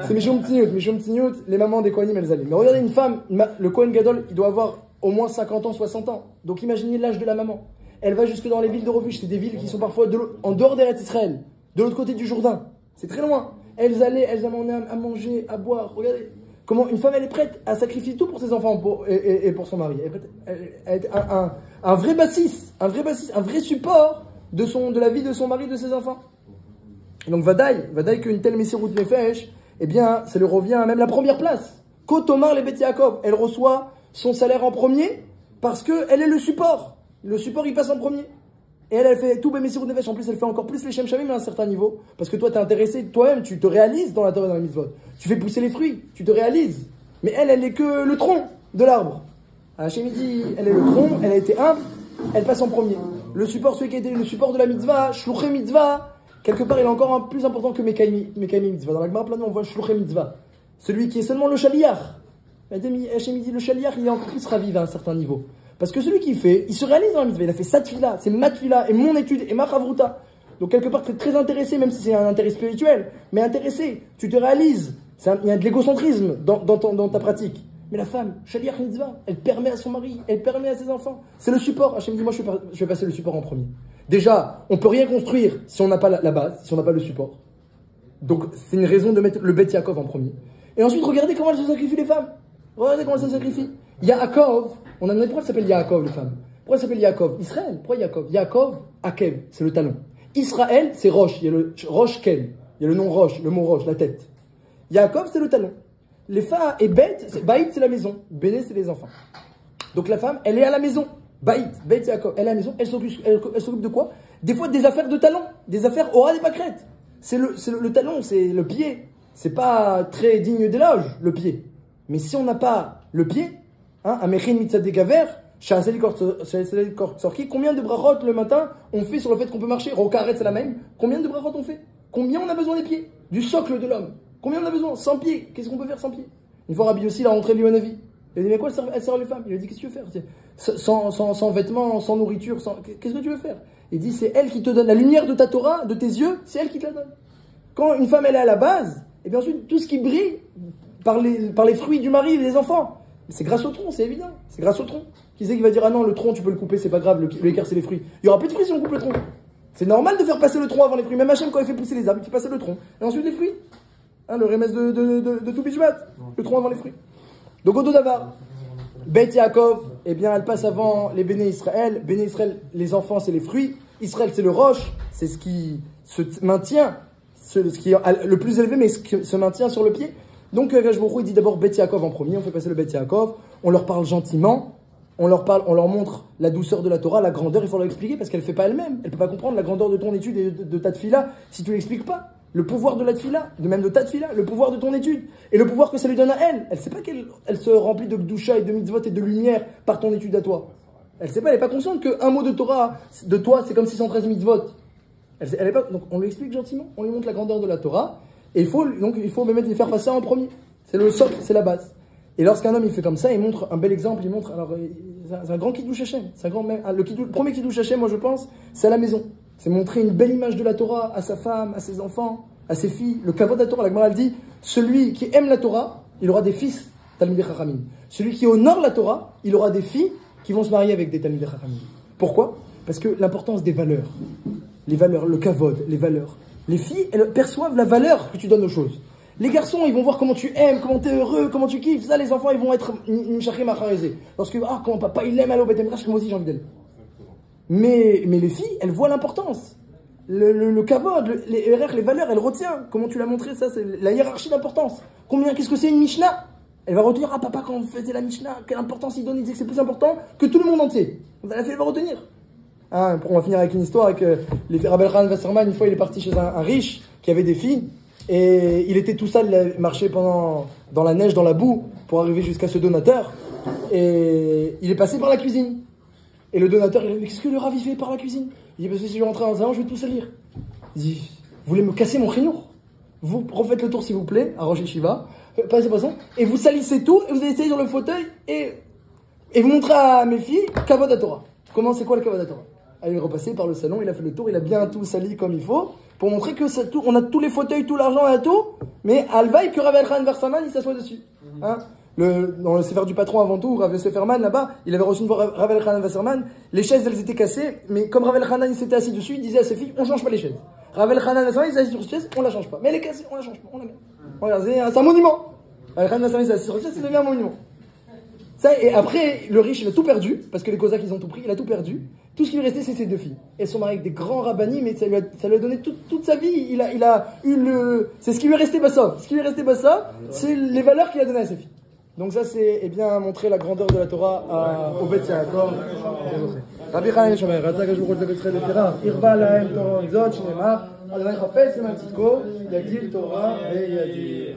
c'est Mishum Tsignout. Les mamans des Kohanim, elles allaient. Mais regardez, une femme, le Kohen Gadol, il doit avoir au moins 50 ans, 60 ans. Donc imaginez l'âge de la maman. Elle va jusque dans les villes de refuge. C'est des villes qui sont parfois en dehors d'Eretz Israël, de l'autre côté du Jourdain. C'est très loin. Elles amenaient à manger, à boire. Regardez comment une femme, elle est prête à sacrifier tout pour ses enfants et pour son mari. Elle est un vrai bassis, un vrai support de la vie de son mari, de ses enfants. Et donc Vadaï qu'une telle Messirut Nefesh, eh bien, ça lui revient à même la première place. Kotomar les Bet Yaakov, elle reçoit son salaire en premier parce qu'elle est le support. Le support, il passe en premier. Et elle fait tout Messirut Nefesh. En plus, elle fait encore plus les Shem Shamim à un certain niveau. Parce que toi, t'es intéressé, toi-même, tu te réalises dans la Torah et dans les mitzvot. Tu fais pousser les fruits, tu te réalises. Mais elle est que le tronc de l'arbre. Hachem dit, elle est le tronc, elle a été humble, elle passe en premier. Le support, celui qui a été le support de la mitzvah, Shluché mitzvah, quelque part, il est encore un plus important que Mekaimi mitzvah. Dans la Gemara, on voit Shluché mitzvah. Celui qui est seulement le shaliach. Hachem dit, le shaliach, il est encore plus ravivé à un certain niveau. Parce que celui qui fait, il se réalise dans la mitzvah. Il a fait sa tefila, c'est ma tefila, et mon étude, et ma chavruta. Donc quelque part, tu es très intéressé, même si c'est un intérêt spirituel, mais intéressé, tu te réalises. Il y a de l'égocentrisme dans ta pratique. Mais la femme, shaliach mitzvah, elle permet à son mari, elle permet à ses enfants. C'est le support. Hachem dit, moi je vais passer le support en premier. Déjà, on ne peut rien construire si on n'a pas la base, si on n'a pas le support. Donc c'est une raison de mettre le Bet Yaakov en premier. Et ensuite, regardez comment elles se sacrifient les femmes. Regardez comment elles se sacrifient. Yaakov, on a demandé pourquoi elle s'appelle Yaakov, les femmes. Pourquoi elle s'appelle Yaakov? Israël, pourquoi Yaakov? Yaakov, Akev, c'est le talon. Israël, c'est Roche, il y a le Roche Ken, il y a le nom Roche, le mot Roche, la tête. Yaakov, c'est le talon. Les femmes, et Baït, c'est la maison. Béné, c'est les enfants. Donc la femme, elle est à la maison. Baït Yaakov, elle est à la maison, elle s'occupe de quoi? Des fois, des affaires de talon, des affaires aura des pâquerettes. C'est le talon, c'est le pied. C'est pas très digne d'éloge, le pied. Mais si on n'a pas le pied, un Mechin Mitzadeh Gaver, combien de brachot le matin on fait sur le fait qu'on peut marcher? Rokaret, c'est la même. Combien de brachot on fait? Combien on a besoin des pieds? Du socle de l'homme. Combien on a besoin? 100 pieds. Qu'est-ce qu'on peut faire sans pieds? Une fois Rabbi Yossi, il a rentré lui au Navi. Il a dit, mais quoi elle sert les femmes? Il a dit, qu'est-ce que tu veux faire? Sans vêtements, sans nourriture, qu'est-ce que tu veux faire? Il dit, c'est elle qui te donne la lumière de ta Torah, de tes yeux, c'est elle qui te la donne. Quand une femme, elle est à la base, et bien ensuite, tout ce qui brille par les fruits du mari et des enfants, c'est grâce au tronc, c'est évident. C'est grâce au tronc. Qui c'est qui va dire, ah non, le tronc, tu peux le couper, c'est pas grave, l'écart, c'est les fruits. Il y aura plus de fruits si on coupe le tronc. C'est normal de faire passer le tronc avant les fruits. Même Hachem, quand il fait pousser les arbres, il fait passer le tronc. Et ensuite, les fruits. Le remès de tout Bishvat. Le tronc avant les fruits. Donc, au Dodavar, Bet Yaakov, eh bien, elle passe avant les Béné Israël. Béné Israël, les enfants, c'est les fruits. Israël, c'est le roche. C'est ce qui se maintient, ce qui est le plus élevé, mais ce qui se maintient sur le pied. Donc, Akadosh Baruch Hu, il dit d'abord Bet Yaakov en premier. On fait passer le Bet Yaakov. On leur parle gentiment. On leur montre la douceur de la Torah, la grandeur. Il faut leur expliquer parce qu'elle ne fait pas elle-même. Elle ne peut pas comprendre la grandeur de ton étude et de ta tefila si tu ne l'expliques pas. Le pouvoir de la tefila, même de ta tefila, le pouvoir de ton étude et le pouvoir que ça lui donne à elle. Elle ne sait pas qu'elle se remplit de gdusha et de mitzvot et de lumière par ton étude à toi. Elle ne sait pas, elle n'est pas consciente qu'un mot de Torah de toi, c'est comme 613 mitzvot. Elle est pas, donc on lui explique gentiment, on lui montre la grandeur de la Torah et il faut lui faire passer en premier. C'est le socle, c'est la base. Et lorsqu'un homme il fait comme ça, il montre un bel exemple, il montre, alors c'est un grand Kiddush Hashem, c'est un grand, le premier Kiddush Hashem, moi je pense, c'est à la maison. C'est montrer une belle image de la Torah à sa femme, à ses enfants, à ses filles. Le kavod de la Torah, la Gemara elle dit, celui qui aime la Torah, il aura des fils Talmidei Chachamim. Celui qui honore la Torah, il aura des filles qui vont se marier avec des Talmidei Chachamim. Pourquoi? Parce que l'importance des valeurs, les valeurs, le kavod, les valeurs. Les filles, elles perçoivent la valeur que tu donnes aux choses. Les garçons, ils vont voir comment tu aimes, comment tu es heureux, comment tu kiffes. Ça, les enfants, ils vont être nimshachim acharizé. Lorsque, quand papa, il aime aller au Beth Midrash, moi aussi, j'ai envie d'aller. Mais les filles, elles voient l'importance. Le kavod, les RR, les valeurs, elles retiennent. Comment tu l'as montré, ça, c'est la hiérarchie d'importance. Qu'est-ce que c'est une Mishnah? Elle va retenir, ah papa, quand on faisait la Mishnah, quelle importance il donne, il disait que c'est plus important que tout le monde entier. Elle va retenir. Hein, on va finir avec une histoire avec les Rabbi Elchanan Wasserman. Une fois, il est parti chez un riche qui avait des filles. Et il était tout seul, il a marché dans la neige, dans la boue, pour arriver jusqu'à ce donateur. Et il est passé par la cuisine. Et le donateur, il a dit, mais qu'est-ce que le Rav il fait par la cuisine? Il dit, parce que si je rentre dans un salon, je vais tout salir. Il dit, vous voulez me casser mon chinour? Vous refaites le tour, s'il vous plaît, à Rosh Yeshiva, passez poisson, et vous salissez tout, et vous asseyez sur le fauteuil, et vous montrez à mes filles, Kavod HaTorah. Comment, c'est quoi le Kavod HaTorah? Il est repassé par le salon, il a fait le tour, il a bien tout sali comme il faut, pour montrer que ça, on a tous les fauteuils, tout l'argent et tout, mais Alvaï que Rabbi Elchanan Wasserman, il s'assoit dessus. Hein? Dans le Sefer du patron avant tout, Rabbi Seferman là-bas, il avait reçu une fois Rabbi Elchanan Wasserman, les chaises elles étaient cassées, mais comme Rabbi Elchanan il s'était assis dessus, il disait à ses filles, on change pas les chaises. Rabbi Elchanan Wasserman il s'est assis sur cette chaise, on la change pas. Mais elle est cassée, on la change pas, on la met. Regarde, c'est un monument. Rabbi Elchanan Wasserman il s'est assis sur cette chaise, c'est devenu un monument. Ça, et après, le riche, il a tout perdu, parce que les Cosaques, ils ont tout pris, il a tout perdu. Tout ce qui lui restait, c'est ses deux filles. Elles sont mariées avec des grands rabbinis, mais ça lui a donné toute sa vie. Il a eu c'est ce qui lui est resté Bassov. Ce qui lui est resté Bassov, c'est les valeurs qu'il a données à ses filles. Donc ça, c'est, bien, montrer la grandeur de la Torah au Beth Yaakov. Rabbi Chaim Shomer, Ratzak Ajouchot Zebetzre de Ferah, Irba Lahem Torah Zot, Shnemar, Adonai Chafetz, Ematzitko, Yagdil Torah, et Yadir.